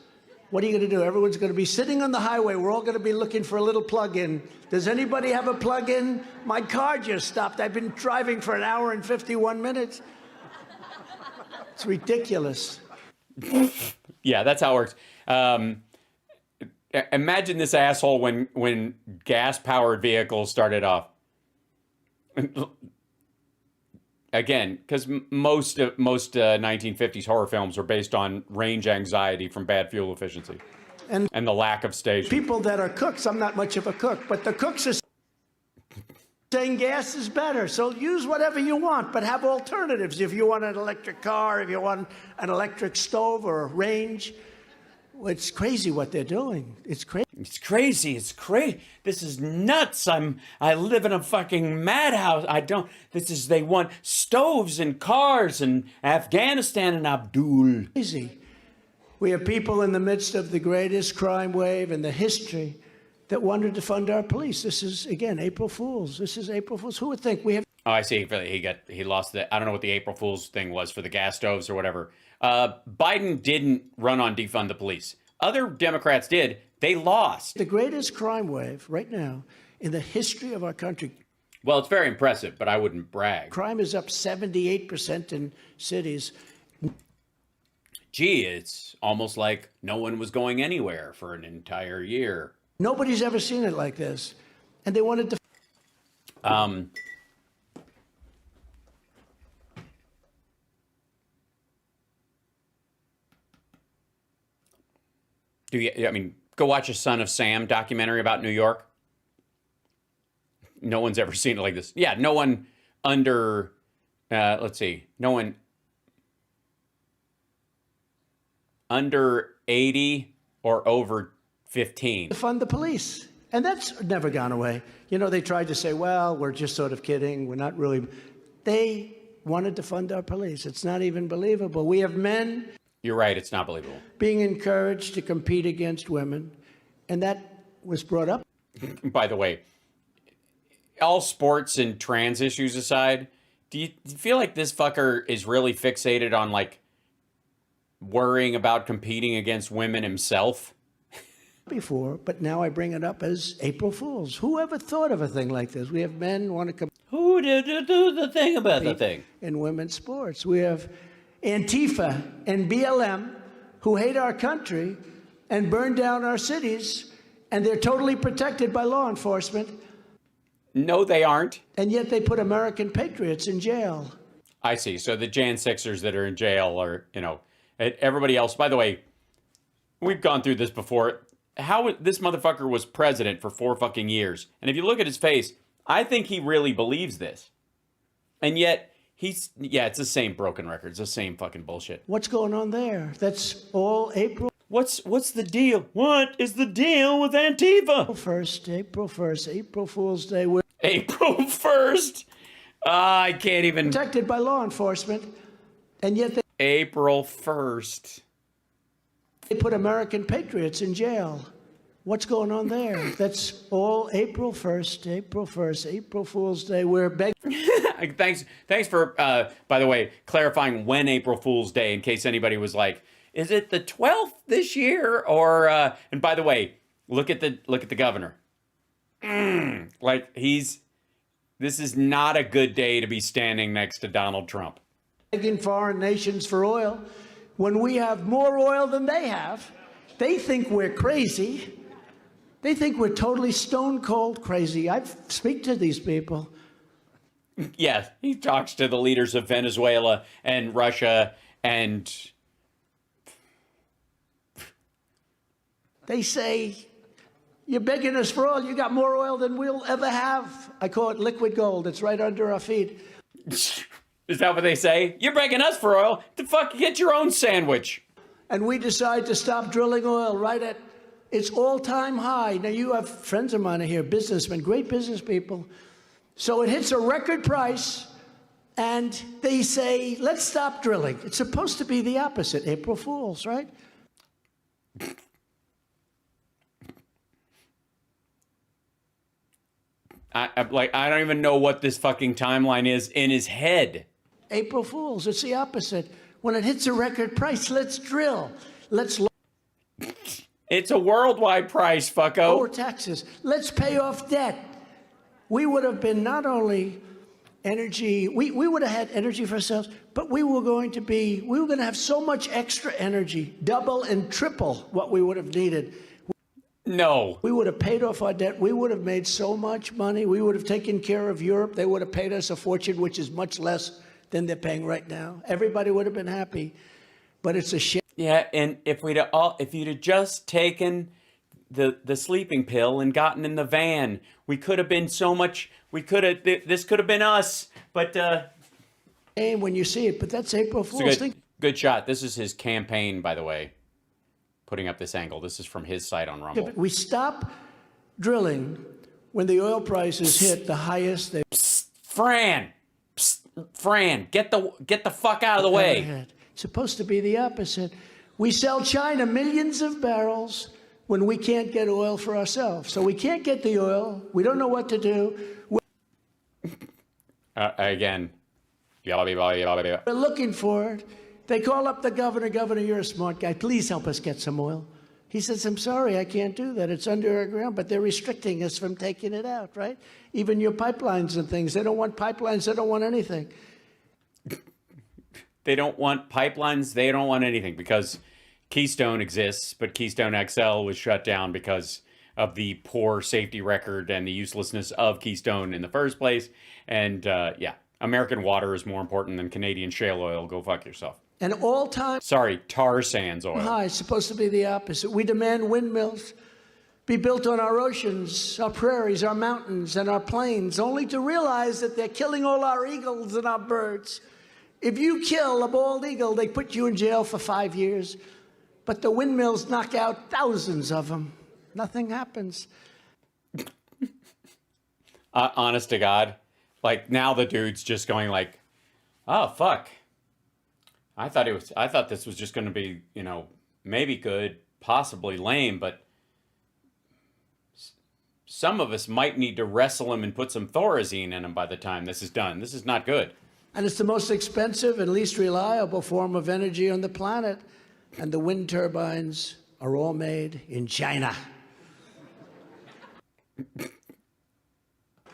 What are you going to do? Everyone's going to be sitting on the highway. We're all going to be looking for a little plug-in. Does anybody have a plug-in? My car just stopped. I've been driving for an hour and 51 minutes. It's ridiculous.
Yeah, that's how it works. Imagine this asshole when gas-powered vehicles started off. Again, because most 1950s horror films are based on range anxiety from bad fuel efficiency and the lack of stations.
People that are cooks, I'm not much of a cook, but the cooks are saying gas is better. So use whatever you want, but have alternatives. If you want an electric car, if you want an electric stove or a range. It's crazy what they're doing. It's crazy.
It's crazy. It's crazy. This is nuts. I live in a fucking madhouse. They want stoves and cars and Afghanistan and Abdul.
Crazy. We have people in the midst of the greatest crime wave in the history that wanted to fund our police. This is, again, April Fools. This is April Fools. Who would think we have?
Oh, I see. He lost the, I don't know what the April Fool's thing was for the gas stoves or whatever. Biden didn't run on defund the police. Other Democrats did. They lost.
The greatest crime wave right now in the history of our country.
Well, it's very impressive, but I wouldn't brag.
Crime is up 78% in cities.
Gee, it's almost like no one was going anywhere for an entire year.
Nobody's ever seen it like this. And they wanted to...
Go watch a Son of Sam documentary about New York. No one's ever seen it like this. Yeah, no one under, no one under 80 or over 15.
To fund the police. And that's never gone away. You know, they tried to say, well, we're just sort of kidding. We're not really. They wanted to fund our police. It's not even believable. We have men.
You're right. It's not believable.
Being encouraged to compete against women. And that was brought up.
By the way, all sports and trans issues aside, do you feel like this fucker is really fixated on, like, worrying about competing against women himself?
before, but now I bring it up as April Fools. Who ever thought of a thing like this? We have men want to compete
Who did do the thing about the thing?
in women's sports. We have Antifa and BLM who hate our country and burn down our cities, and they're totally protected by law enforcement.
No, they aren't.
And yet they put American patriots in jail.
I see. So the Jan 6ers that are in jail are, everybody else. By the way, we've gone through this before. How this motherfucker was president for 4 fucking years. And if you look at his face, I think he really believes this. And yet it's the same broken record. It's the same fucking bullshit.
What's going on there? That's all April.
What's the deal? What is the deal with Antifa?
April 1st, April Fool's Day.
April 1st. I can't even.
Protected by law enforcement, and yet
April 1st.
They put American patriots in jail. What's going on there? That's all April 1st, April Fool's Day. We're begging.
Thanks for, by the way, clarifying when April Fool's Day, in case anybody was like, is it the 12th this year? Or, and by the way, look at the governor. This is not a good day to be standing next to Donald Trump.
Begging foreign nations for oil. When we have more oil than they have, they think we're crazy. They think we're totally stone cold crazy. I speak to these people.
Yes, he talks to the leaders of Venezuela and Russia, and
they say, you're begging us for oil. You got more oil than we'll ever have. I call it liquid gold. It's right under our feet.
Is that what they say? You're begging us for oil? The fuck, get your own sandwich.
And we decide to stop drilling oil right at its all-time high. Now, you have friends of mine here, businessmen, great business people. So it hits a record price, and they say, let's stop drilling. It's supposed to be the opposite, April Fools, right?
I don't even know what this fucking timeline is in his head.
April Fools, it's the opposite. When it hits a record price, let's drill. Let's
It's a worldwide price, fucko.
lower taxes. Let's pay off debt. We would have been not only energy, we would have had energy for ourselves, but we were going to have so much extra energy, double and triple what we would have needed.
No.
We would have paid off our debt. We would have made so much money. We would have taken care of Europe. They would have paid us a fortune, which is much less than they're paying right now. Everybody would have been happy. But it's a shame.
Yeah, and if you'd have just taken the sleeping pill and gotten in the van, we could have been so much. This could have been us. But
When you see it, but that's April Fool's.
Good shot. This is his campaign, by the way. Putting up this angle. This is from his site on Rumble.
We stop drilling when the oil prices hit the highest they've
Fran, get the fuck out of the way.
had. It's supposed to be the opposite. We sell China millions of barrels when we can't get oil for ourselves. So we can't get the oil. We don't know what to do.
Again.
We're looking for it. They call up the governor. Governor, you're a smart guy. Please help us get some oil. He says, I'm sorry, I can't do that. It's under our ground, but they're restricting us from taking it out, right? Even your pipelines and things. They don't want pipelines. They don't want anything.
They don't want pipelines. They don't want anything because Keystone exists, but Keystone XL was shut down because of the poor safety record and the uselessness of Keystone in the first place. And American water is more important than Canadian shale oil. Go fuck yourself.
An all-time
Sorry, tar sands oil.
high is supposed to be the opposite. We demand windmills be built on our oceans, our prairies, our mountains, and our plains, only to realize that they're killing all our eagles and our birds. If you kill a bald eagle, they put you in jail for 5 years. But the windmills knock out thousands of them. Nothing happens.
Honest to God, like now the dude's just going like, oh fuck. I thought this was just going to be, maybe good, possibly lame, but some of us might need to wrestle him and put some Thorazine in him by the time this is done. This is not good.
And it's the most expensive and least reliable form of energy on the planet. And the wind turbines are all made in China.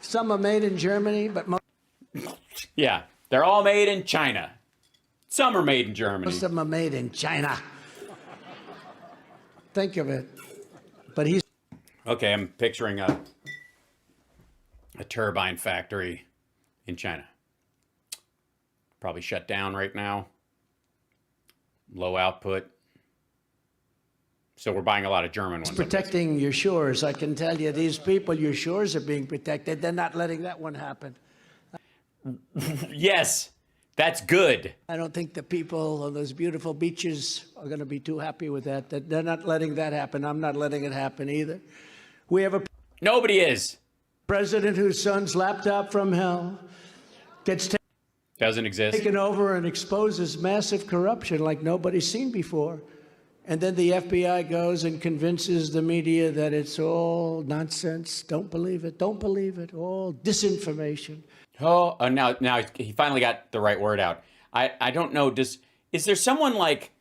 Some are made in Germany, but most
Yeah, they're all made in China. Some are made in Germany.
of them are made in China. Think of it. But he's
Okay, I'm picturing a turbine factory in China. Probably shut down right now. Low output. So we're buying a lot of German ones.
protecting your shores. I can tell you, these people, your shores are being protected. They're not letting that one happen.
Yes, that's good.
I don't think the people on those beautiful beaches are going to be too happy with that. They're not letting that happen. I'm not letting it happen either. We have a
Nobody is.
president whose son's laptop from hell gets
Doesn't exist.
taken over and exposes massive corruption like nobody's seen before. And then the FBI goes and convinces the media that it's all nonsense. Don't believe it. Don't believe it. All disinformation.
Oh, now he finally got the right word out. I don't know. Is there someone like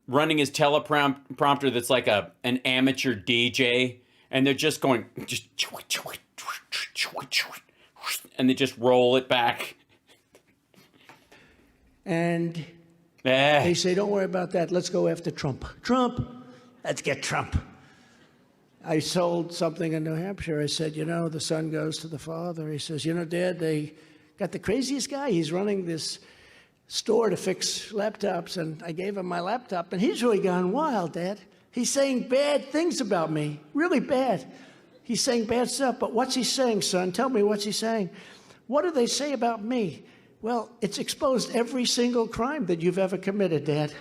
running his teleprompter that's like an amateur DJ, and they're just going and they just roll it back.
And they say, don't worry about that. Let's go after Trump. Trump. Let's get Trump. I sold something in New Hampshire. I said, the son goes to the father. He says, Dad, they got the craziest guy. He's running this store to fix laptops. And I gave him my laptop. And he's really gone wild, Dad. He's saying bad things about me. Really bad. He's saying bad stuff. But what's he saying, son? Tell me, what's he saying? What do they say about me? Well, it's exposed every single crime that you've ever committed, Dad.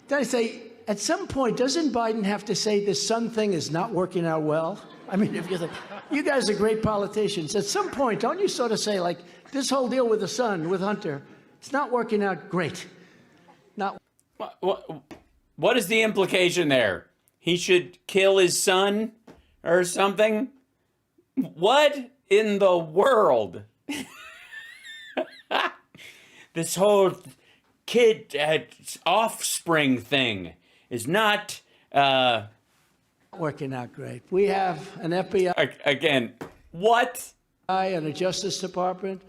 Then I say, at some point, doesn't Biden have to say this son thing is not working out well? I mean, if you think, you guys are great politicians. At some point, don't you sort of say, like, this whole deal with the son, with Hunter, it's not working out great. Not.
What is the implication there? He should kill his son or something? What in the world? This whole kid offspring thing is not
working out great. We have an FBI
again. What?
And a Justice Department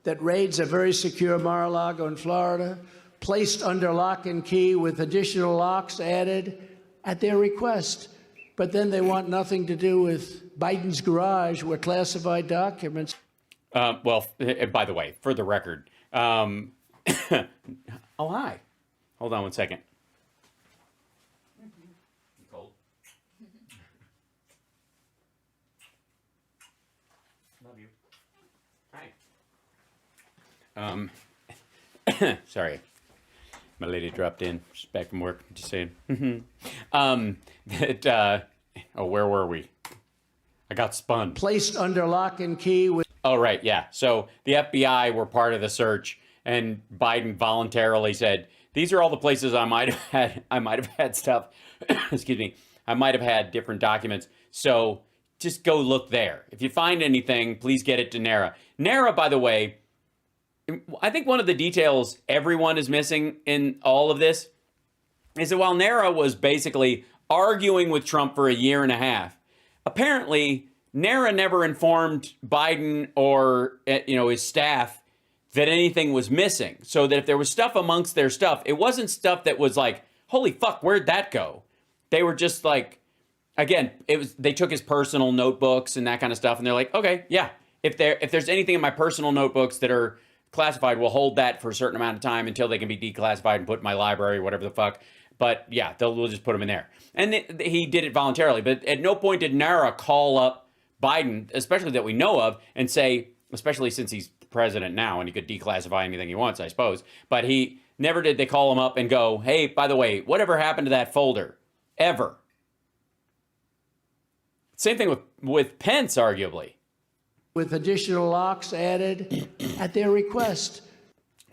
that raids a very secure Mar-a-Lago in Florida, placed under lock and key with additional locks added at their request. But then they want nothing to do with Biden's garage where classified documents.
Well, by the way, for the record, oh, hi. Hold on one second. Cold? Love you. Hi. Sorry. My lady dropped in. She's back from work. Just saying. Where were we? I got spun.
Placed under lock and key with.
Oh, right, yeah. So the FBI were part of the search, and Biden voluntarily said, these are all the places I might have had stuff. Excuse me. I might have had different documents. So just go look there. If you find anything, please get it to NARA. NARA, by the way, I think one of the details everyone is missing in all of this is that while NARA was basically arguing with Trump for a year and a half, apparently NARA never informed Biden or his staff that anything was missing. So that if there was stuff amongst their stuff, it wasn't stuff that was like, holy fuck, where'd that go? They were just like, again, they took his personal notebooks and that kind of stuff, and they're like, okay, yeah, if there's anything in my personal notebooks that are classified, we'll hold that for a certain amount of time until they can be declassified and put in my library, whatever the fuck. But yeah, we'll just put them in there. And he did it voluntarily. But at no point did NARA call up Biden, especially that we know of, and say, especially since he's president now and he could declassify anything he wants, I suppose. But he never did. They call him up and go, hey, by the way, whatever happened to that folder? Ever. Same thing with Pence, arguably.
With additional locks added at their request.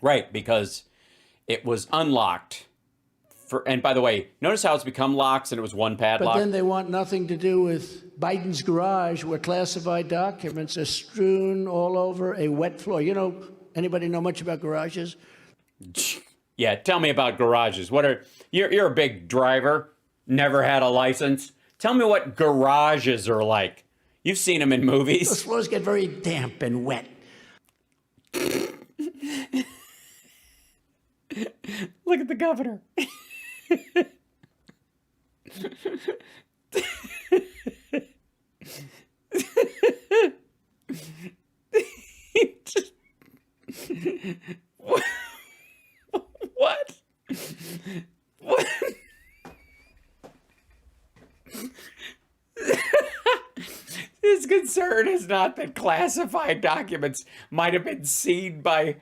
Right, because it was unlocked. And by the way, notice how it's become locks and it was one padlock?
But then they want nothing to do with Biden's garage where classified documents are strewn all over a wet floor. Anybody know much about garages?
Yeah, tell me about garages. You're a big driver, never had a license. Tell me what garages are like. You've seen them in
Those
movies.
floors get very damp and wet.
Look at the governor. What? What? His concern is not that classified documents might have been seen by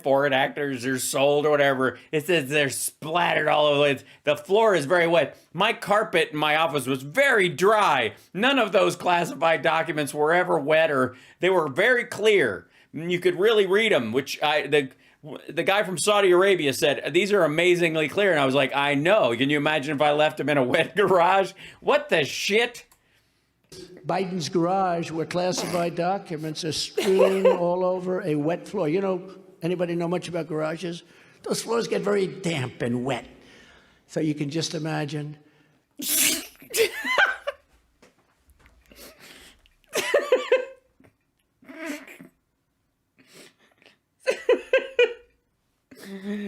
foreign actors or sold or whatever. It's that they're splattered all over the place. The floor is very wet. My carpet in my office was very dry. None of those classified documents were ever wet, or they were very clear. You could really read them, which the guy from Saudi Arabia said, these are amazingly clear. And I was like, I know. Can you imagine if I left them in a wet garage? What the shit?
Biden's garage, where classified documents are strewn all over a wet floor. You know, anybody know much about garages? Those floors get very damp and wet. So you can just imagine.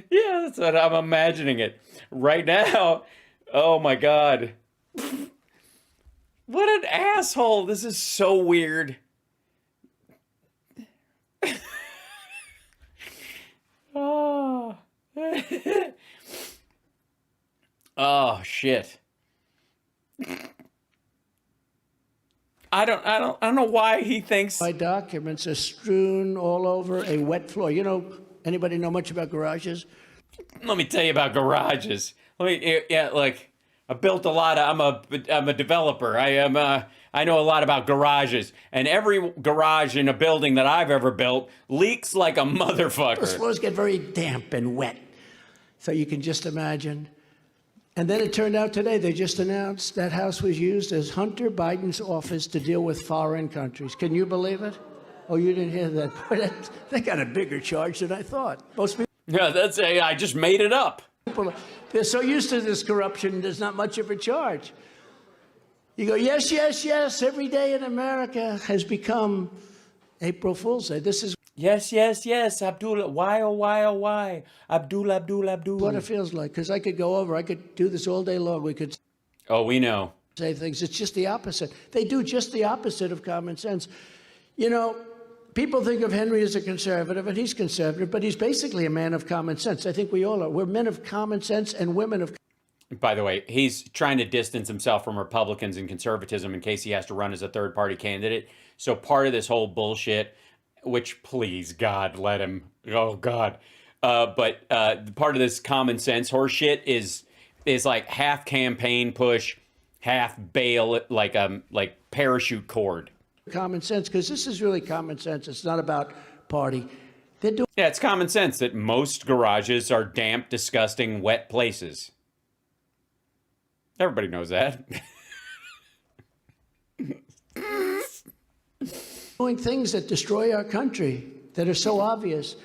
Yeah, that's what I'm imagining it right now. Oh my God. What an asshole. This is so weird. Oh. Oh shit. I don't know why he thinks
My documents are strewn all over a wet floor. You know, anybody know much about garages?
Let me tell you about garages. Like I built a lot of. I'm a developer. I know a lot about garages, and every garage in a building that I've ever built leaks like a
Those
motherfucker.
floors get very damp and wet. So you can just imagine. And then it turned out today, they just announced that house was used as Hunter Biden's office to deal with foreign countries. Can you believe it? Oh, you didn't hear that? Boy, they got a bigger charge than I thought. Most
Yeah, I just made it up.
people, they're so used to this corruption, there's not much of a charge. You go, yes, yes, yes, every day in America has become April Fool's Day. This is
Yes, yes, yes. Abdullah. Why, oh, why, oh, why? Abdul.
what it feels like, because I could go over, I could do this all day long. We could
Oh, we know.
say things. It's just the opposite. They do just the opposite of common sense. You know, people think of Henry as a conservative, and he's conservative, but he's basically a man of common sense. I think we all are. We're men of common sense and women of.
By the way, he's trying to distance himself from Republicans and conservatism in case he has to run as a third-party candidate. So part of this whole bullshit, which please God let him. Oh God. But part of this common sense horse shit is like half campaign push, half bail, like parachute cord.
Common sense, because this is really common sense. It's not about party. They're doing
Yeah, it's common sense that most garages are damp, disgusting, wet places. Everybody knows that.
doing things that destroy our country that are so obvious.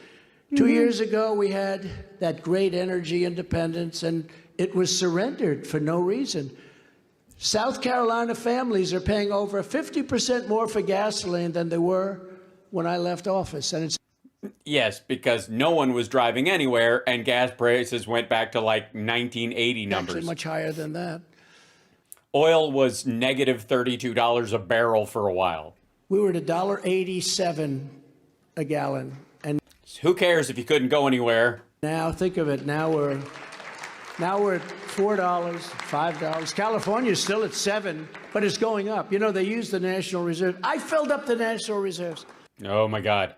2 years ago, we had that great energy independence, and it was surrendered for no reason. South Carolina families are paying over 50% more for gasoline than they were when I left office. And it's
Yes, because no one was driving anywhere, and gas prices went back to like 1980 numbers.
actually much higher than that.
Oil was negative $32 a barrel for a while.
We were at $1.87 a gallon. And
Who cares if you couldn't go anywhere?
now, think of it, now we're at $4, $5. California's still at $7, but it's going up. You know, they use the National Reserve. I filled up the National Reserves.
Oh my God.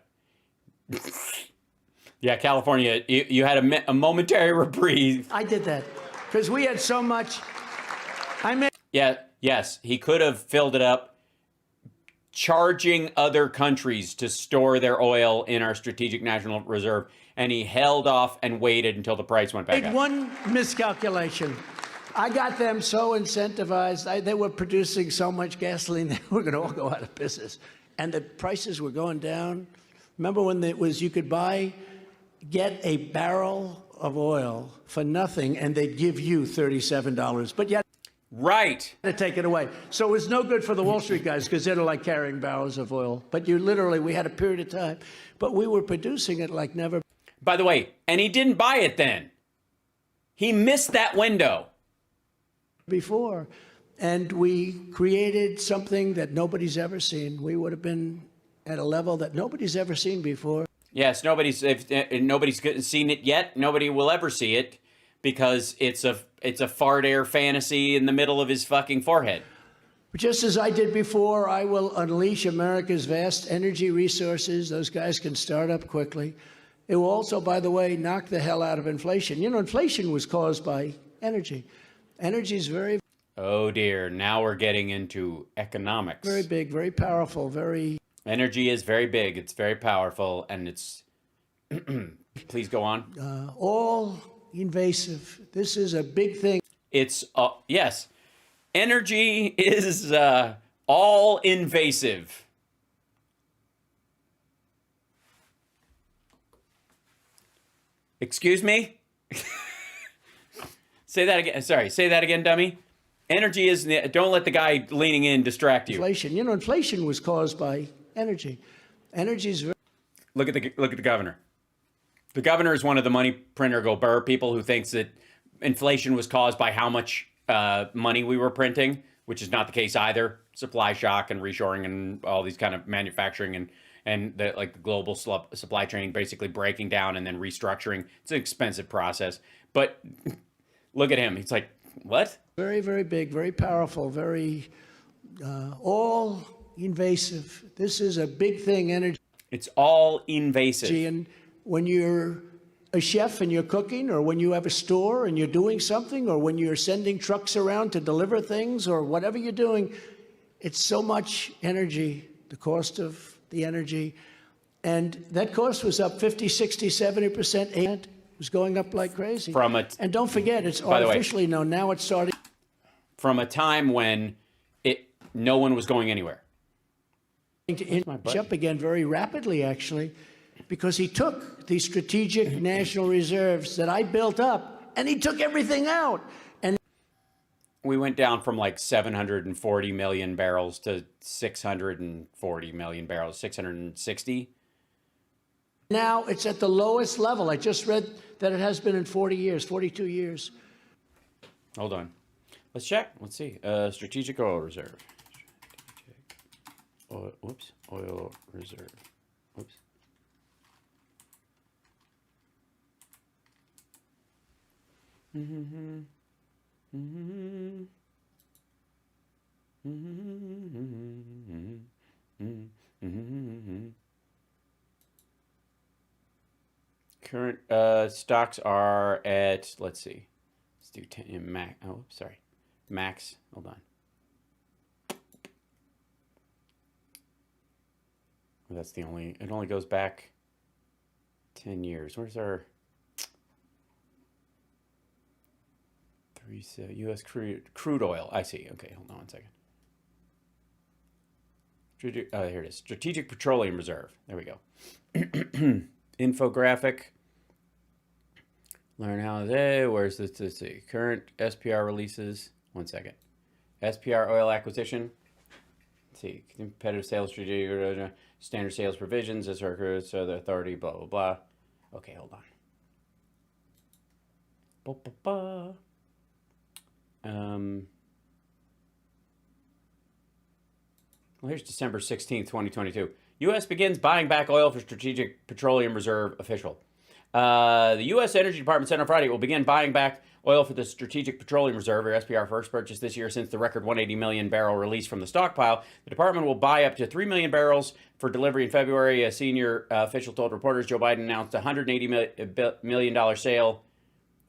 Yeah, California, you had a momentary reprieve.
I did that because we had so much.
Yeah, yes, he could have filled it up, charging other countries to store their oil in our strategic national reserve, and he held off and waited until the price went back
Made
up.
one miscalculation. I got them so incentivized. They were producing so much gasoline, they were going to all go out of business. And the prices were going down. Remember when it was you could get a barrel of oil for nothing, and they'd give you $37. But yet,
Right.
To take it away. So it was no good for the Wall Street guys because they're like carrying barrels of oil. But we had a period of time, but we were producing it like never.
By the way, and he didn't buy it then. He missed that window.
Before. And we created something that nobody's ever seen. We would have been at a level that nobody's ever seen before.
Yes, nobody's seen it yet. Nobody will ever see it because it's a fart air fantasy in the middle of his fucking forehead.
Just as I did before, I will unleash America's vast energy resources. Those guys can start up quickly. It will also, by the way, knock the hell out of inflation. You know, inflation was caused by energy. Energy is very...
Oh dear, now we're getting into economics.
Very big, very powerful, very...
Energy is very big, it's very powerful, and it's... Please go on.
All invasive. This is a big thing.
It's, yes, energy is all invasive. Excuse me? Say that again. Sorry, say that again, dummy. Energy is, don't let the guy leaning in distract you.
Inflation. You know, inflation was caused by energy. Energy is very...
Look at the governor. The governor is one of the money printer go burr people who thinks that inflation was caused by how much money we were printing, which is not the case either. Supply shock and reshoring and all these kind of manufacturing and the global supply chain basically breaking down and then restructuring. It's an expensive process. But look at him. He's like, what?
Very, very big, very powerful, very all invasive. This is a big thing, energy.
It's all invasive.
And when you're a chef and you're cooking, or when you have a store and you're doing something, or when you're sending trucks around to deliver things, or whatever you're doing, it's so much energy, the cost of the energy. And that cost was up 50, 60, 70%. It was going up like crazy. And don't forget, it's artificially known. Now it's starting.
From a time when no one was going anywhere.
To inch up again very rapidly, actually, because he took the strategic national reserves that I built up, and he took everything out. And
we went down from like 740 million barrels to 640 million barrels, 660.
Now it's at the lowest level. I just read that it has been in 40 years, 42 years.
Hold on. Let's check. Let's see. Strategic oil reserve. Oil reserve. Oops. Current stocks are at, let's see. Let's do 10 max. Oh, sorry. Max. Hold on. Well, that's the only, it only goes back 10 years. Where's our U.S. crude oil? I see. Okay, hold on one second. Here it is. Strategic Petroleum Reserve. There we go. Infographic. Learn how they. Where's this? Let's see. Current SPR releases. One second. SPR oil acquisition. Let's see. Competitive sales strategy. Standard sales provisions. As so the authority. Blah blah blah. Okay, hold on. Well, here's December 16th, 2022. U.S. begins buying back oil for Strategic Petroleum Reserve official. The U.S. Energy Department said on Friday it will begin buying back oil for the Strategic Petroleum Reserve, or SPR, first purchase this year since the record 180 million barrel release from the stockpile. The department will buy up to 3 million barrels for delivery in February. A senior official told reporters Joe Biden announced a $180 million sale.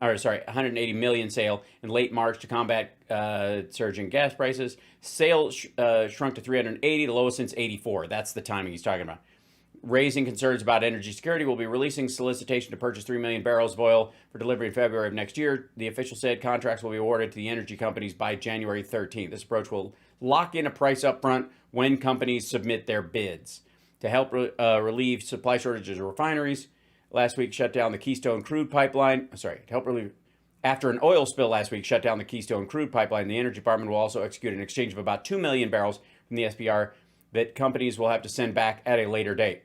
$180 million sale in late March to combat surging gas prices. Sales shrunk to 380, the lowest since 84. That's the timing he's talking about. Raising concerns about energy security, will be releasing solicitation to purchase 3 million barrels of oil for delivery in February of next year. The official said contracts will be awarded to the energy companies by January 13th. This approach will lock in a price up front when companies submit their bids. To help relieve supply shortages of refineries, last week shut down the Keystone crude pipeline. To help relieve After an oil spill last week shut down the Keystone crude pipeline, the Energy Department will also execute an exchange of about 2 million barrels from the SPR that companies will have to send back at a later date.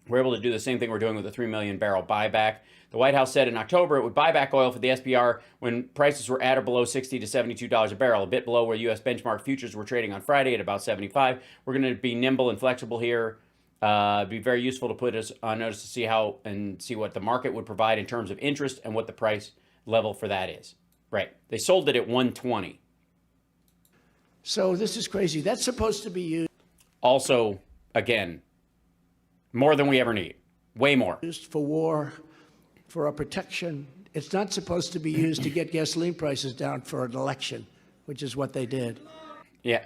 We're able to do the same thing we're doing with the 3 million barrel buyback. The White House said in October it would buy back oil for the SPR when prices were at or below $60 to $72 a barrel, a bit below where U.S. benchmark futures were trading on Friday at about 75. We're going to be nimble and flexible here. Be very useful to put us on notice to see how and see what the market would provide in terms of interest and what the price level for that is. Right. They sold it at 120.
So this is crazy. That's supposed to be used.
Also, again, more than we ever need. Way more.
Used for war, for our protection. It's not supposed to be used to get gasoline prices down for an election, which is what they did.
Yeah.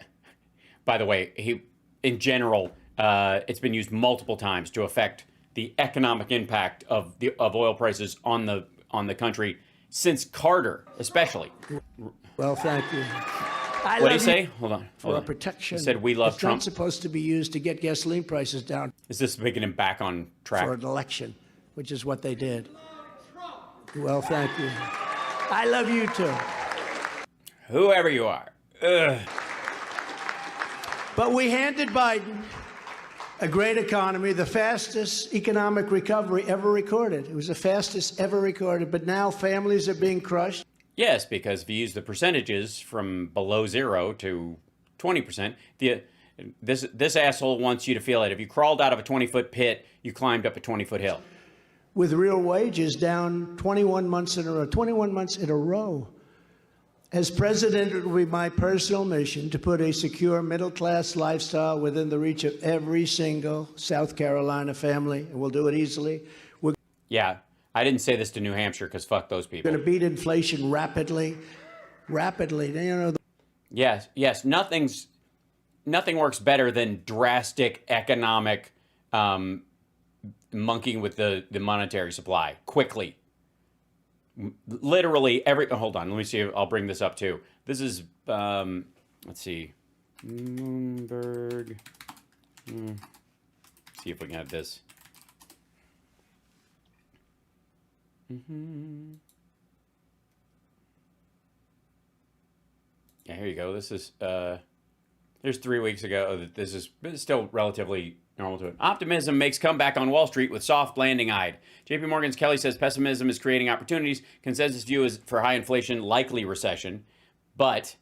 By the way, in general, it's been used multiple times to affect the economic impact of oil prices on the country since Carter, especially.
Well, thank you.
What did he say? Hold on.
For our protection.
He said we love Trump.
It's not supposed to be used to get gasoline prices down.
Is this making him back on track?
For an election, which is what they did. Well, thank you. I love you too.
Whoever you are. Ugh.
But we handed Biden a great economy, the fastest economic recovery ever recorded. It was the fastest ever recorded, but now families are being crushed.
Yes, because if you use the percentages from below 0 to 20%, this asshole wants you to feel it. If you crawled out of a 20-foot pit, you climbed up a 20-foot hill.
With real wages down 21 months in a row. 21 months in a row. As president, it will be my personal mission to put a secure middle-class lifestyle within the reach of every single South Carolina family, and we'll do it easily.
Yeah, I didn't say this to New Hampshire because fuck those people.
We're going to beat inflation rapidly.
Yes. Nothing works better than drastic economic monkeying with the monetary supply quickly. Literally hold on, let me see. I'll bring this up too. This is, let's see. Bloomberg. See if we can have this. Yeah, here you go. This is, here's 3 weeks ago. This is still relatively normal to it. Optimism makes comeback on Wall Street with soft landing eyed. JP Morgan's Kelly says pessimism is creating opportunities. Consensus view is for high inflation, likely recession. But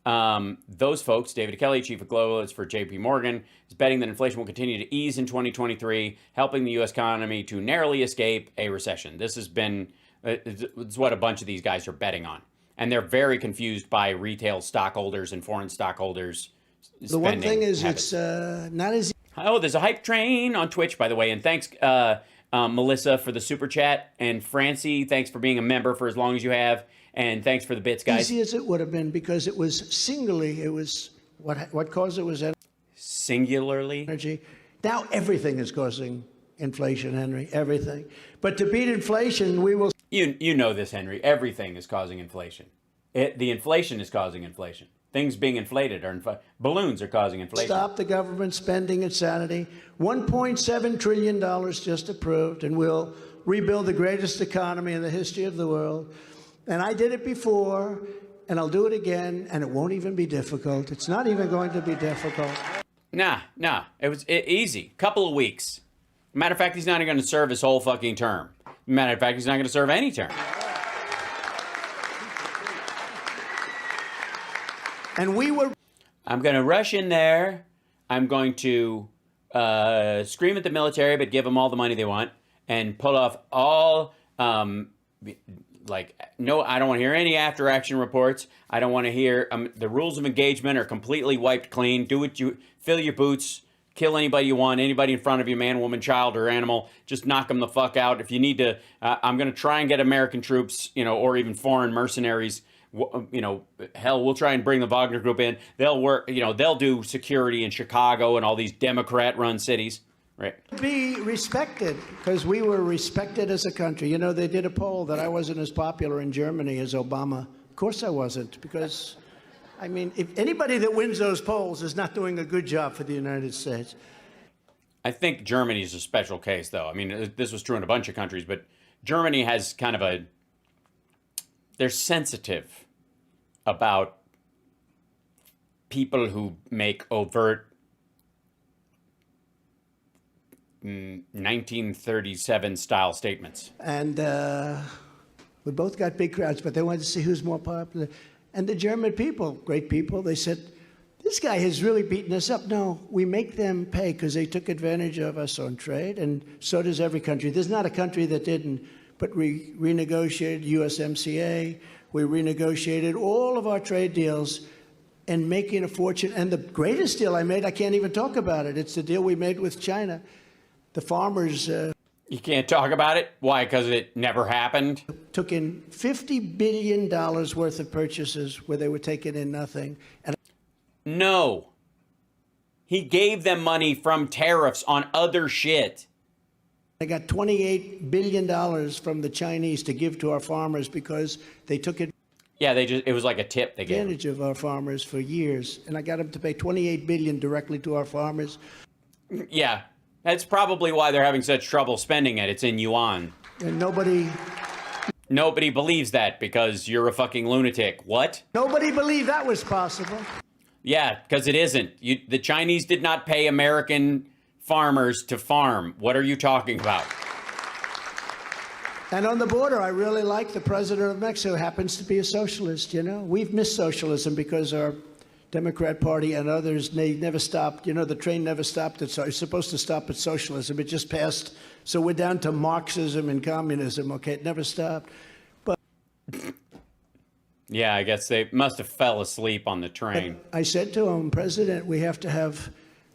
those folks, David Kelly, chief of global for JP Morgan, is betting that inflation will continue to ease in 2023, helping the U.S. economy to narrowly escape a recession. This has been, it's what a bunch of these guys are betting on. And they're very confused by retail stockholders and foreign stockholders.
The one thing is habits. It's not as...
Oh, there's a hype train on Twitch, by the way. And thanks, Melissa, for the super chat. And Francie, thanks for being a member for as long as you have. And thanks for the bits, guys.
Easy as it would have been because it was singularly, it was, what caused it was
singularly?
Energy. Now everything is causing inflation, Henry, everything. But to beat inflation, we will...
You know this, Henry. Everything is causing inflation. The inflation is causing inflation. Things being inflated balloons are causing inflation.
Stop the government spending insanity. $1.7 trillion just approved, and we'll rebuild the greatest economy in the history of the world. And I did it before, and I'll do it again, and it won't even be difficult. It's not even going to be difficult.
Nah. It was easy. Couple of weeks. Matter of fact, he's not even going to serve his whole fucking term. Matter of fact, he's not going to serve any term.
And
I'm going to rush in there. I'm going to scream at the military, but give them all the money they want, and pull off all, no, I don't want to hear any after action reports. I don't want to hear, the rules of engagement are completely wiped clean. Fill your boots, kill anybody you want, anybody in front of you, man, woman, child, or animal. Just knock them the fuck out. If you need to, I'm going to try and get American troops, or even foreign mercenaries. Hell, we'll try and bring the Wagner Group in. They'll work, they'll do security in Chicago and all these Democrat-run cities. Right.
Be respected, because we were respected as a country. They did a poll that I wasn't as popular in Germany as Obama. Of course I wasn't, because, if anybody that wins those polls is not doing a good job for the United States.
I think Germany's a special case, though. This was true in a bunch of countries, but Germany has kind of they're sensitive about people who make overt 1937 style statements.
And we both got big crowds, but they wanted to see who's more popular. And the German people, great people, they said, this guy has really beaten us up. No, we make them pay because they took advantage of us on trade, and so does every country. There's not a country that didn't, but we renegotiated USMCA, we renegotiated all of our trade deals and making a fortune. And the greatest deal I made, I can't even talk about it. It's the deal we made with China. The farmers
You can't talk about it? Why? Because it never happened?
took in $50 billion worth of purchases where they were taking in nothing. And
No. He gave them money from tariffs on other shit.
I got $28 billion from the Chinese to give to our farmers because they took
Yeah, it was like a tip they gave.
advantage of our farmers for years. And I got them to pay $28 billion directly to our farmers.
Yeah, that's probably why they're having such trouble spending it. It's in yuan.
And nobody
believes that because you're a fucking lunatic. What?
believed that was possible.
Yeah, because it isn't. The Chinese did not pay American farmers to farm. What are you talking about?
And on the border, I really like the president of Mexico, happens to be a socialist, you know. We've missed socialism because our Democrat Party and others, they never stopped. You know, the train never stopped. It's supposed to stop at socialism. It just passed. So we're down to Marxism and communism, okay? It never stopped. But
Yeah, I guess they must have fell asleep on the train.
I said to him, President, we have to have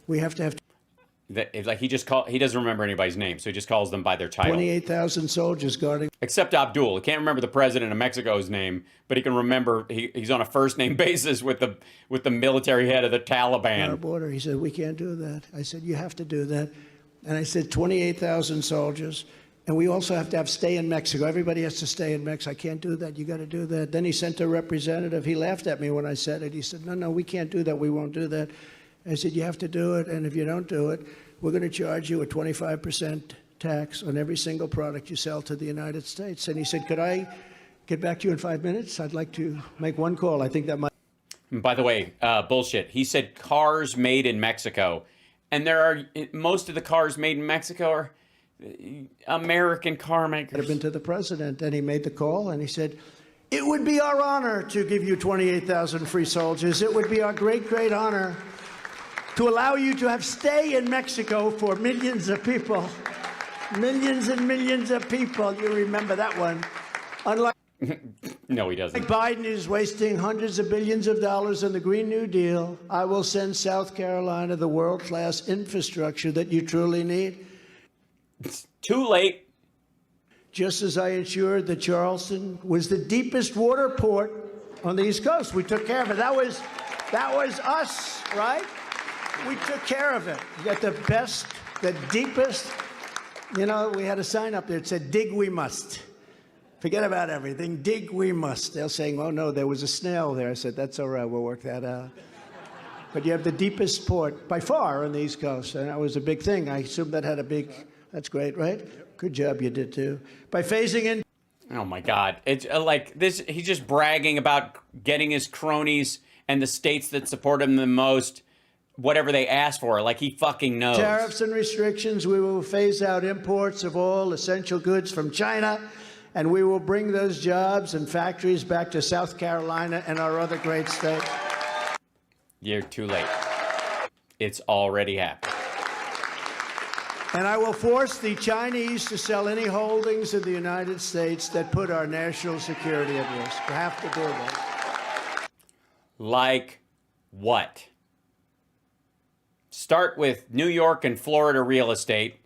Like he doesn't remember anybody's name, so he just calls them by their title.
28,000 soldiers guarding.
Except Abdul. He can't remember the president of Mexico's name, but he can remember he's on a first name basis with the military head of the Taliban.
Our border. He said, we can't do that. I said, you have to do that. And I said, 28,000 soldiers. And we also have to stay in Mexico. Everybody has to stay in Mexico. I can't do that. You got to do that. Then he sent a representative. He laughed at me when I said it. He said, no, we can't do that. We won't do that. I said, you have to do it. And if you don't do it, we're going to charge you a 25% tax on every single product you sell to the United States. And he said, could I get back to you in 5 minutes? I'd like to make one call. I think that might.
By the way, bullshit. He said cars made in Mexico. And most of the cars made in Mexico are American car makers.
I've been to the president, and he made the call, and he said, it would be our honor to give you 28,000 free soldiers. It would be our great, great honor to allow you to stay in Mexico for millions of people. Millions and millions of people. You remember that one. Unlike
No, he doesn't.
Biden is wasting hundreds of billions of dollars on the Green New Deal. I will send South Carolina the world-class infrastructure that you truly need.
It's too late.
Just as I ensured that Charleston was the deepest water port on the East Coast. We took care of it. That was us, right? We took care of it. We got the best, the deepest. You know, we had a sign up there that said, dig we must. Forget about everything. Dig we must. They're saying, oh, no, there was a snail there. I said, that's all right. We'll work that out. But you have the deepest port by far on the East Coast. And that was a big thing. I assume that had a big, that's great, right? Good job, you did too. By phasing in.
Oh, my God. It's like this. He's just bragging about getting his cronies and the states that support him the most whatever they ask for, like he fucking knows.
Tariffs and restrictions, we will phase out imports of all essential goods from China, and we will bring those jobs and factories back to South Carolina and our other great states.
You're too late. It's already happened.
And I will force the Chinese to sell any holdings in the United States that put our national security at risk. We have to do that.
Like what? Start with New York and Florida real estate,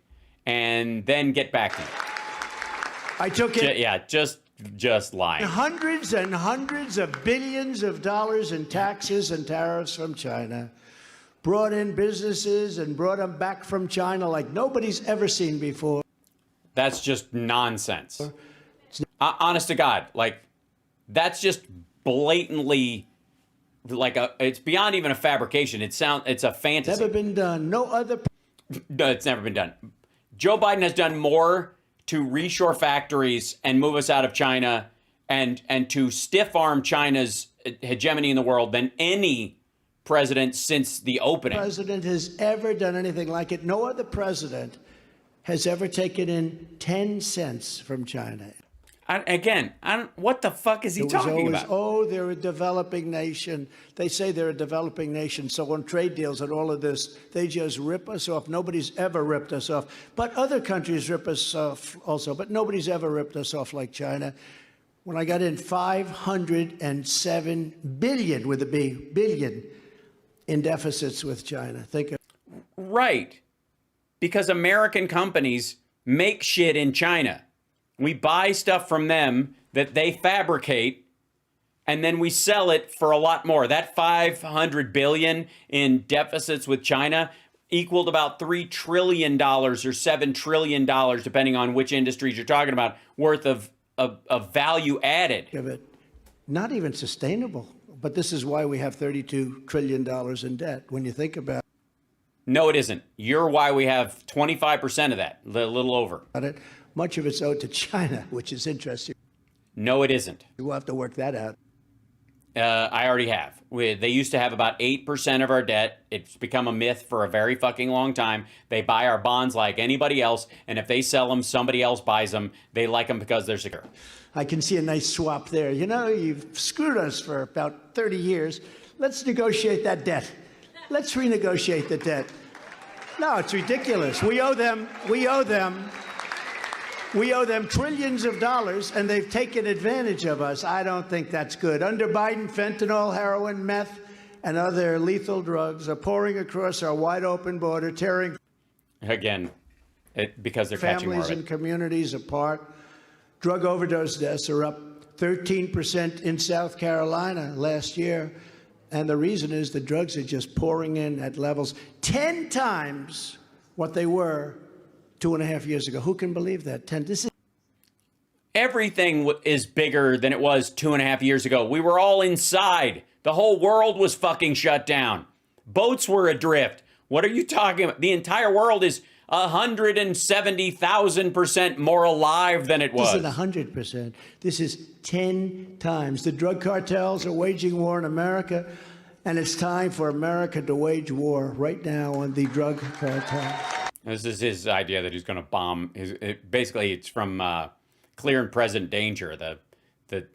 and then get back to me.
I took it.
Yeah, just lying.
Hundreds and hundreds of billions of dollars in taxes and tariffs from China. Brought in businesses and brought them back from China like nobody's ever seen before.
That's just nonsense. Honest to God, like, that's just blatantly, like, it's beyond even a fabrication. It's a fantasy.
Never been done. No other.
No, it's never been done. Joe Biden has done more to reshore factories and move us out of China and to stiff-arm China's hegemony in the world than any president since the opening.
President has ever done anything like it. No other president has ever taken in 10 cents from China.
What the fuck is he talking about?
Oh, they're a developing nation. They say they're a developing nation. So on trade deals and all of this, they just rip us off. Nobody's ever ripped us off. But other countries rip us off also. But nobody's ever ripped us off like China. When I got in 507 billion, with a B, billion, in deficits with China. Think of
Right. Because American companies make shit in China. We buy stuff from them that they fabricate, and then we sell it for a lot more. That 500 billion in deficits with China equaled about $3 trillion or $7 trillion, depending on which industries you're talking about, worth of value added.
it. Not even sustainable. But this is why we have $32 trillion in debt, when you think about
No, it isn't. You're why we have 25% of that, a little over.
it. Much of it's owed to China, which is interesting.
No, it isn't.
We'll have to work that out.
I already have. They used to have about 8% of our debt. It's become a myth for a very fucking long time. They buy our bonds like anybody else, and if they sell them, somebody else buys them. They like them because they're secure.
I can see a nice swap there. You know, you've screwed us for about 30 years. Let's negotiate that debt. Let's renegotiate the debt. No, it's ridiculous. We owe them trillions of dollars, and they've taken advantage of us. I don't think that's good. Under Biden, fentanyl, heroin, meth, and other lethal drugs are pouring across our wide-open border, tearing
Again, because they're catching more
families
of
and
it.
communities apart. Drug overdose deaths are up 13% in South Carolina last year. And the reason is the drugs are just pouring in at levels 10 times what they were 2.5 years ago. Who can believe that?
Everything is bigger than it was 2.5 years ago. We were all inside. The whole world was fucking shut down. Boats were adrift. What are you talking about? The entire world is 170,000% more alive than it was.
This isn't 100%. This is 10 times. The drug cartels are waging war in America, and it's time for America to wage war right now on the drug cartel.
This is his idea that he's going to bomb. Basically, it's from Clear and Present Danger, the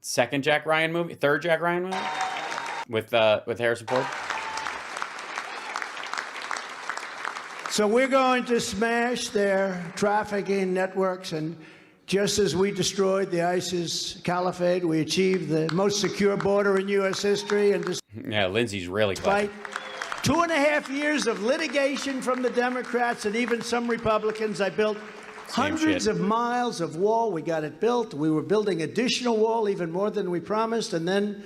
second Jack Ryan movie, third Jack Ryan movie with Harrison Ford.
So we're going to smash their trafficking networks, and just as we destroyed the ISIS caliphate, we achieved the most secure border in U.S. history. And
Yeah, Lindsay's really clever.
despite 2.5 years of litigation from the Democrats and even some Republicans, I built hundreds of miles of wall. We got it built. We were building additional wall, even more than we promised, and then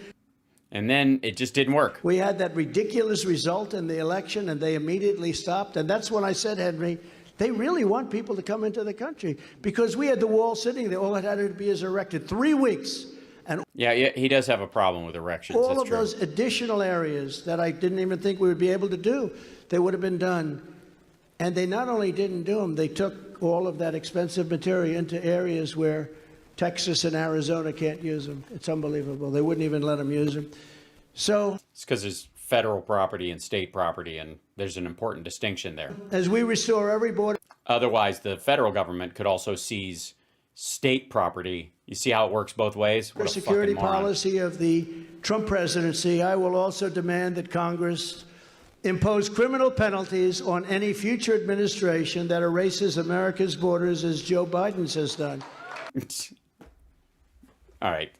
it just didn't work.
we had that ridiculous result in the election, and they immediately stopped. And that's when I said, Henry, they really want people to come into the country, because we had the wall sitting there. All it had to be is erected. 3 weeks. And
Yeah, he does have a problem with erections.
all
That's
of
true.
those additional areas that I didn't even think we would be able to do, they would have been done. And they not only didn't do them, they took all of that expensive material into areas where Texas and Arizona can't use them. It's unbelievable. They wouldn't even let them use them. So
It's because there's federal property and state property, and there's an important distinction there.
as we restore every border
Otherwise, the federal government could also seize state property. You see how it works both ways? What a
security
fucking moron.
policy of the Trump presidency, I will also demand that Congress impose criminal penalties on any future administration that erases America's borders, as Joe Biden has done.
All right,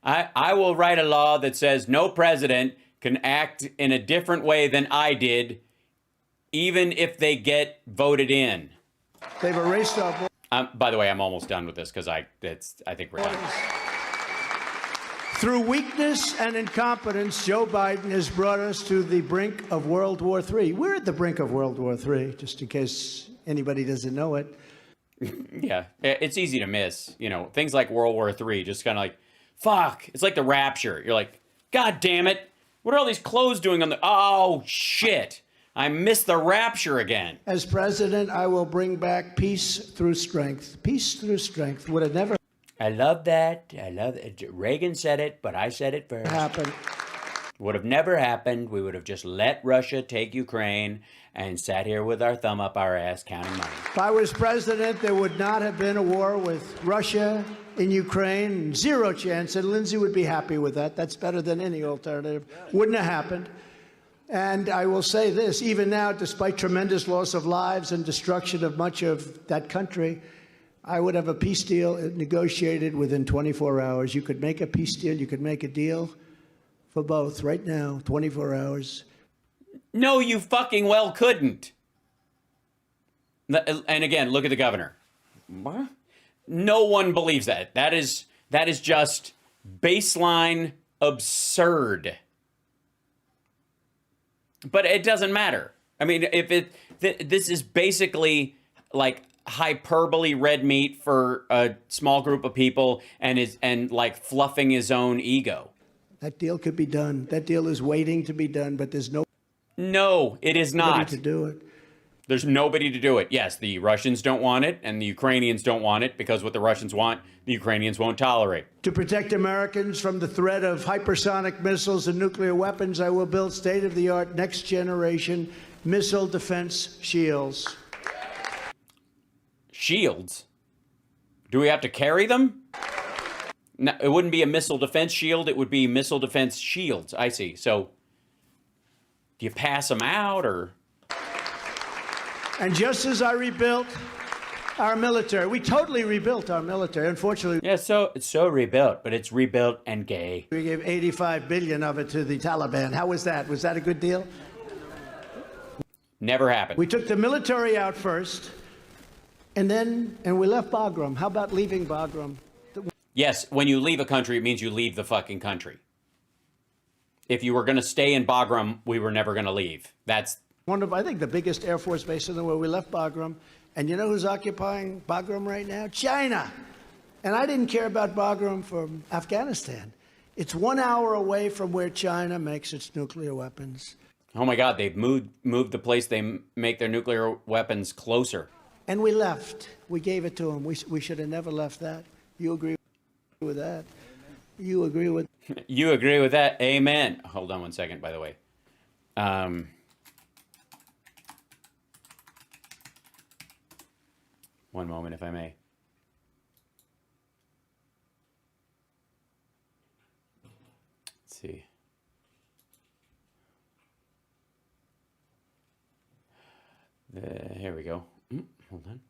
I will write a law that says no president can act in a different way than I did, even if they get voted in.
They've erased our borders.
By the way, I'm almost done with this because I think we're done.
Through weakness and incompetence, Joe Biden has brought us to the brink of World War III. We're at the brink of World War III, just in case anybody doesn't know it.
Yeah, it's easy to miss. You know, things like World War III, just kind of like, fuck. It's like the Rapture. You're like, God damn it. What are all these clothes doing on the... Oh, shit. I miss the rapture again.
As president, I will bring back peace through strength. Peace through strength would have never
I love that. I love it. Reagan said it, but I said it first.
happened.
Would have never happened. We would have just let Russia take Ukraine and sat here with our thumb up our ass counting money.
If I was president, there would not have been a war with Russia in Ukraine. Zero chance. And Lindsay would be happy with that. That's better than any alternative. Wouldn't have happened. And I will say this, even now, despite tremendous loss of lives and destruction of much of that country, I would have a peace deal negotiated within 24 hours. You could make a peace deal. You could make a deal for both right now, 24 hours.
No, you fucking well couldn't. And again, look at the governor. What? No one believes that. That is just baseline absurd. But it doesn't matter. I mean, this is basically like hyperbole red meat for a small group of people and like fluffing his own ego.
That deal could be done. That deal is waiting to be done, but there's
No, it is
nobody
not.
to do it.
There's nobody to do it. Yes, the Russians don't want it, and the Ukrainians don't want it, because what the Russians want, the Ukrainians won't tolerate.
To protect Americans from the threat of hypersonic missiles and nuclear weapons, I will build state-of-the-art, next-generation missile defense shields.
Shields? Do we have to carry them? No, it wouldn't be a missile defense shield. It would be missile defense shields. I see. So, do you pass them out, or?
And just as I rebuilt our military, we totally rebuilt our military. Unfortunately,
Yeah, so it's so rebuilt, but it's rebuilt and gay.
we gave $85 billion of it to the Taliban. How was that? Was that a good deal?
Never happened.
We took the military out first, and we left Bagram. How about leaving Bagram?
Yes, when you leave a country, it means you leave the fucking country. If you were going to stay in Bagram, we were never going to leave. That's
One of, I think, the biggest Air Force base in the world. We left Bagram. And you know who's occupying Bagram right now? China. And I didn't care about Bagram from Afghanistan. It's 1 hour away from where China makes its nuclear weapons.
Oh my God, they've moved the place they make their nuclear weapons closer.
And we left. We gave it to them. We should have never left that. You agree with that? You agree with?
You agree with that? Amen. Hold on one second, by the way. One moment, if I may. Let's see. Here we go. Hold on.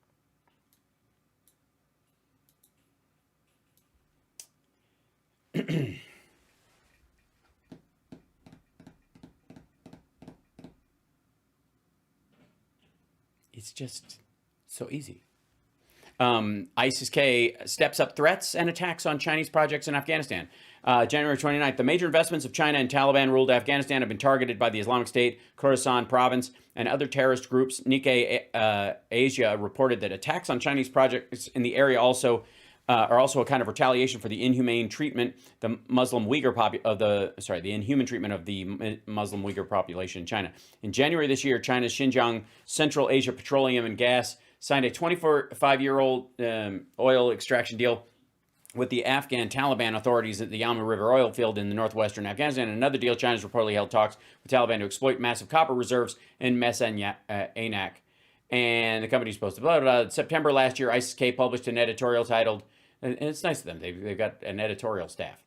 It's just so easy. ISIS-K steps up threats and attacks on Chinese projects in Afghanistan. January 29th, the major investments of China in Taliban-ruled Afghanistan have been targeted by the Islamic State, Khorasan province, and other terrorist groups. Nikkei Asia reported that attacks on Chinese projects in the area are also a kind of retaliation for the inhumane treatment the Muslim Uyghur the inhuman treatment of the Muslim Uyghur population in China. In January this year, China's Xinjiang Central Asia Petroleum and Gas signed a 25-year-old oil extraction deal with the Afghan Taliban authorities at the Yama River oil field in the northwestern Afghanistan. Another deal, China's reportedly held talks with Taliban to exploit massive copper reserves in Mesanak. And the company's supposed to blah, blah, blah. September last year, ISIS-K published an editorial titled, and it's nice of them, they've got an editorial staff.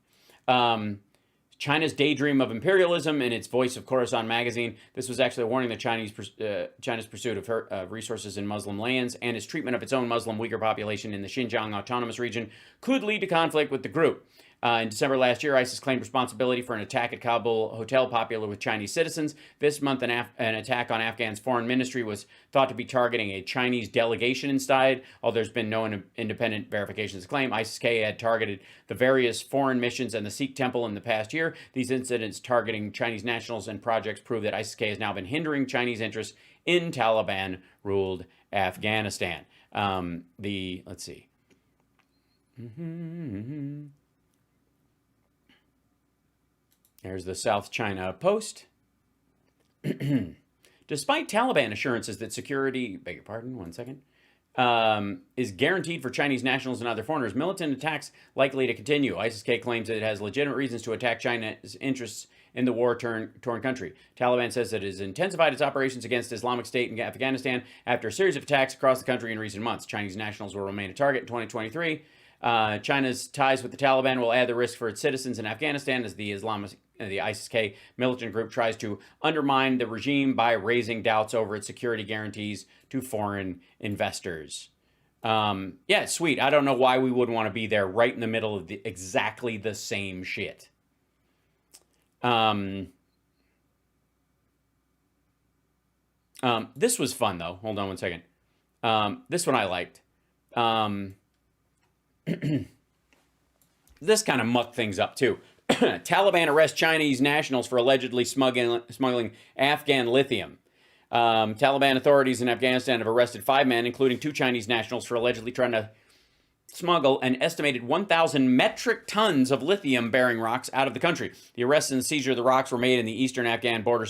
China's Daydream of Imperialism in its Voice of Khorasan magazine. This was actually a warning that China's pursuit of resources in Muslim lands and its treatment of its own Muslim Uyghur population in the Xinjiang Autonomous Region could lead to conflict with the group. In December last year, ISIS claimed responsibility for an attack at Kabul hotel popular with Chinese citizens. This month, an attack on Afghan's foreign ministry was thought to be targeting a Chinese delegation inside. Although there's been no independent verifications of the claim, ISIS-K had targeted the various foreign missions and the Sikh temple in the past year. These incidents targeting Chinese nationals and projects prove that ISIS-K has now been hindering Chinese interests in Taliban-ruled Afghanistan. Let's see. There's the South China Post. despite Taliban assurances that security, beg your pardon, one second, is guaranteed for Chinese nationals and other foreigners. Militant attacks likely to continue. ISIS-K claims that it has legitimate reasons to attack China's interests in the war-torn country. Taliban says that it has intensified its operations against Islamic State in Afghanistan after a series of attacks across the country in recent months. Chinese nationals will remain a target in 2023. China's ties with the Taliban will add the risk for its citizens in Afghanistan as the ISIS-K militant group tries to undermine the regime by raising doubts over its security guarantees to foreign investors. Yeah, sweet. I don't know why we wouldn't want to be there right in the middle of exactly the same shit. This was fun, though. Hold on one second. This one I liked. This kind of mucked things up, too. Taliban arrests Chinese nationals for allegedly smuggling Afghan lithium. Taliban authorities in Afghanistan have arrested 5 men, including 2 Chinese nationals, for allegedly trying to smuggle an estimated 1,000 metric tons of lithium-bearing rocks out of the country. The arrest and the seizure of the rocks were made in the eastern Afghan border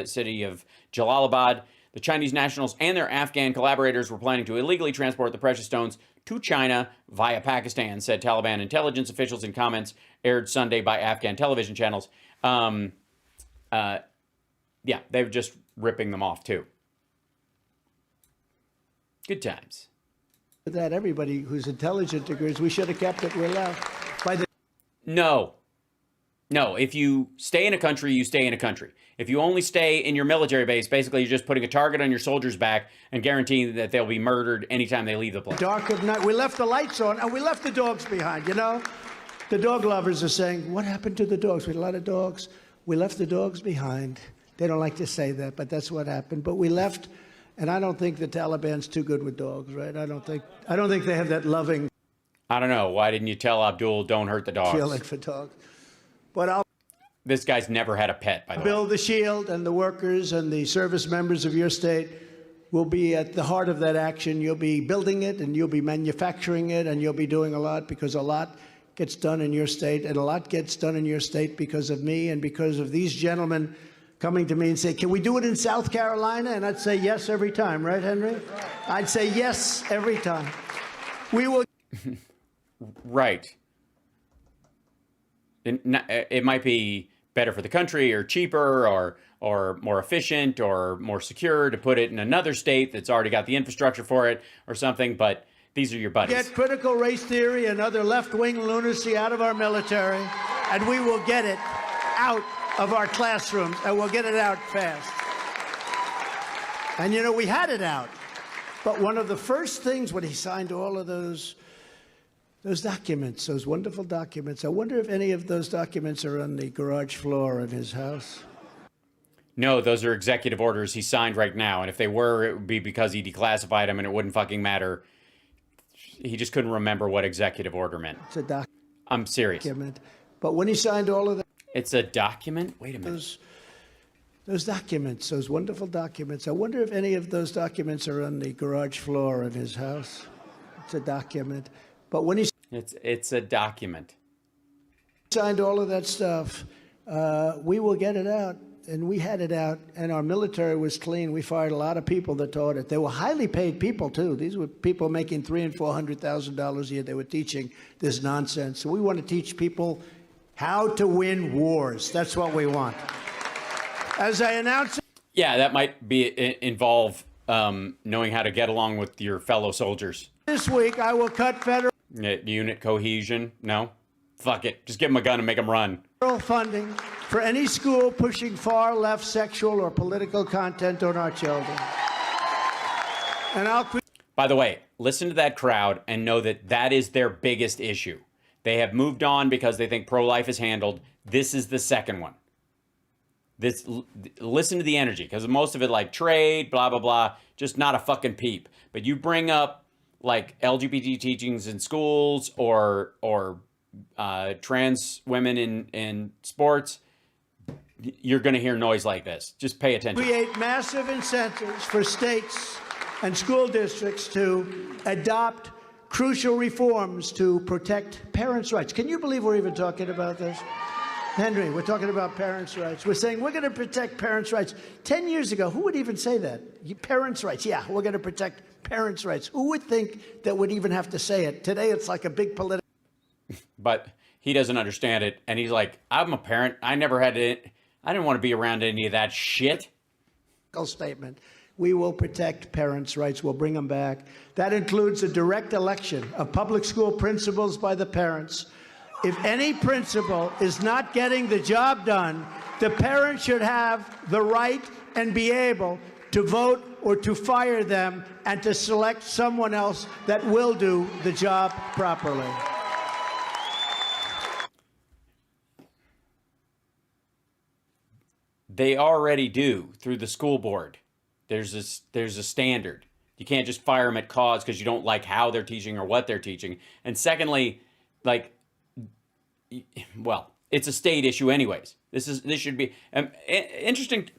city of Jalalabad. The Chinese nationals and their Afghan collaborators were planning to illegally transport the precious stones to China via Pakistan, said Taliban intelligence officials in comments aired Sunday by Afghan television channels. Yeah, they were just ripping them off, too. Good times.
That everybody who's intelligent agrees we should have kept it. We're allowed.
No. If you stay in a country, you stay in a country. If you only stay in your military base, basically you're just putting a target on your soldiers' back and guaranteeing that they'll be murdered anytime they leave the place.
Dark of night. We left the lights on and we left the dogs behind, you know? The dog lovers are saying, what happened to the dogs? We had a lot of dogs. We left the dogs behind. They don't like to say that, but that's what happened. But we left, and I don't think the Taliban's too good with dogs, right? I don't think they have that loving.
I don't know. Why didn't you tell Abdul, don't hurt the dogs?
Feeling for dogs. But
this guy's never had a pet, by the way.
Build the shield, and the workers and the service members of your state will be at the heart of that action. You'll be building it, and you'll be manufacturing it, and you'll be doing a lot, because a lot gets done in your state, and a lot gets done in your state because of me and because of these gentlemen coming to me and say, can we do it in South Carolina? And I'd say yes every time, right, Henry? I'd say yes every time. We will.
Right. It might be better for the country or cheaper or more efficient or more secure to put it in another state that's already got the infrastructure for it or something, but these are your buddies.
Get critical race theory and other left-wing lunacy out of our military, and we will get it out of our classrooms, and we'll get it out fast. And, you know, we had it out. But one of the first things when he signed all of those documents, those wonderful documents, I wonder if any of those documents are on the garage floor of his house.
No, those are executive orders he signed right now. And if they were, it would be because he declassified them and it wouldn't fucking matter. He just couldn't remember what executive order meant.
It's a document.
I'm serious.
But when he signed all of that.
It's a document? Wait a minute.
Those documents, those wonderful documents, I wonder if any of those documents are on the garage floor of his house. It's a document. But when he
it's a document.
Signed all of that stuff, we will get it out, and we had it out, and our military was clean. We fired a lot of people that taught it. They were highly paid people too. These were people making $300,000 and $400,000 a year. They were teaching this nonsense. So we want to teach people how to win wars. That's what we want. As I announced.
Yeah, that might involve knowing how to get along with your fellow soldiers.
This week, I will cut federal
unit cohesion. No, fuck it. Just give them a gun and make them run.
Federal funding for any school pushing far left sexual or political content on our children. And
by the way, listen to that crowd and know that that is their biggest issue. They have moved on because they think pro-life is handled. This is the second one. Listen to the energy, because most of it like trade, blah, blah, blah, just not a fucking peep. But you bring up like LGBT teachings in schools or trans women in sports, you're going to hear noise like this. Just pay attention.
Create massive incentives for states and school districts to adopt crucial reforms to protect parents' rights. Can you believe we're even talking about this? Henry, we're talking about parents' rights. We're saying we're going to protect parents' rights. 10 years ago, who would even say that? Parents' rights. Yeah, we're going to protect parents' rights. Who would think that would even have to say it? Today, it's like a big political.
But he doesn't understand it. And he's like, I'm a parent. I didn't want to be around any of that shit.
Statement. We will protect parents' rights. We'll bring them back. That includes a direct election of public school principals by the parents. If any principal is not getting the job done, the parent should have the right and be able to vote or to fire them and to select someone else that will do the job properly.
They already do through the school board. There's a standard. You can't just fire them at cause because you don't like how they're teaching or what they're teaching. And secondly, like, well, it's a state issue anyways. This should be interesting.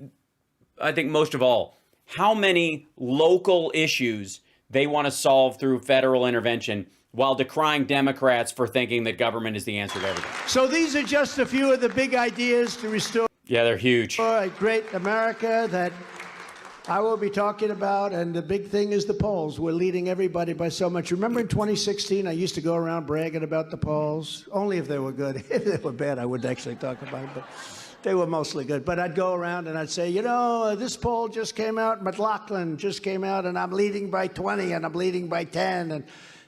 I think most of all, how many local issues they want to solve through federal intervention while decrying Democrats for thinking that government is the answer to everything.
So these are just a few of the big ideas to restore.
Yeah, they're huge.
A great America that I will be talking about, and the big thing is the polls. We're leading everybody by so much. Remember in 2016, I used to go around bragging about the polls, only if they were good. If they were bad, I wouldn't actually talk about it, but they were mostly good. But I'd go around and I'd say, you know, this poll just came out, McLaughlin just came out, and I'm leading by 20, and I'm leading by 10,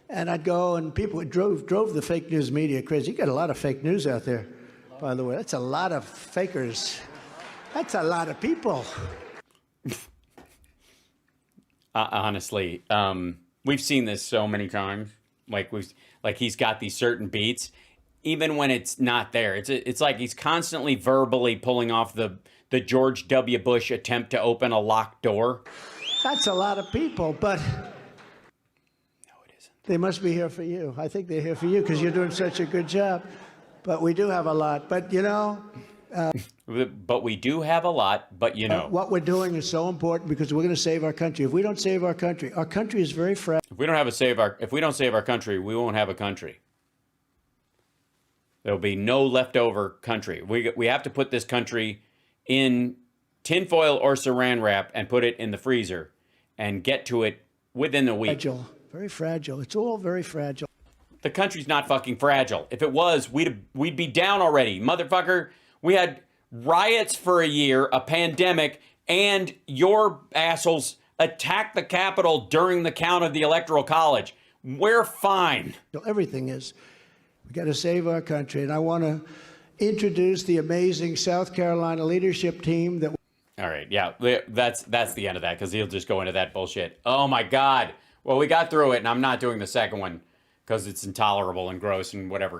and I'd go, and people drove the fake news media crazy. You got a lot of fake news out there, by the way. That's a lot of fakers. That's a lot of people.
Honestly, we've seen this so many times. Like he's got these certain beats, even when it's not there. It's like he's constantly verbally pulling off the George W. Bush attempt to open a locked door.
That's a lot of people, but
no, it isn't.
They must be here for you. I think they're here for you because you're doing such a good job. But we do have a lot. But you know.
But we do have a lot, but you know.
What we're doing is so important because we're going to save our country. If we don't save our country is very fragile.
If we don't save our country, we won't have a country. There'll be no leftover country. We have to put this country in tinfoil or saran wrap and put it in the freezer and get to it within a week.
Fragile, very fragile. It's all very fragile.
The country's not fucking fragile. If it was, we'd be down already, motherfucker. We had riots for a year, a pandemic, and your assholes attacked the Capitol during the count of the Electoral College. We're fine.
Everything is. We got to save our country. And I want to introduce the amazing South Carolina leadership team that.
All right. Yeah, that's the end of that because he'll just go into that bullshit. Oh, my God. Well, we got through it, and I'm not doing the second one because it's intolerable and gross and whatever.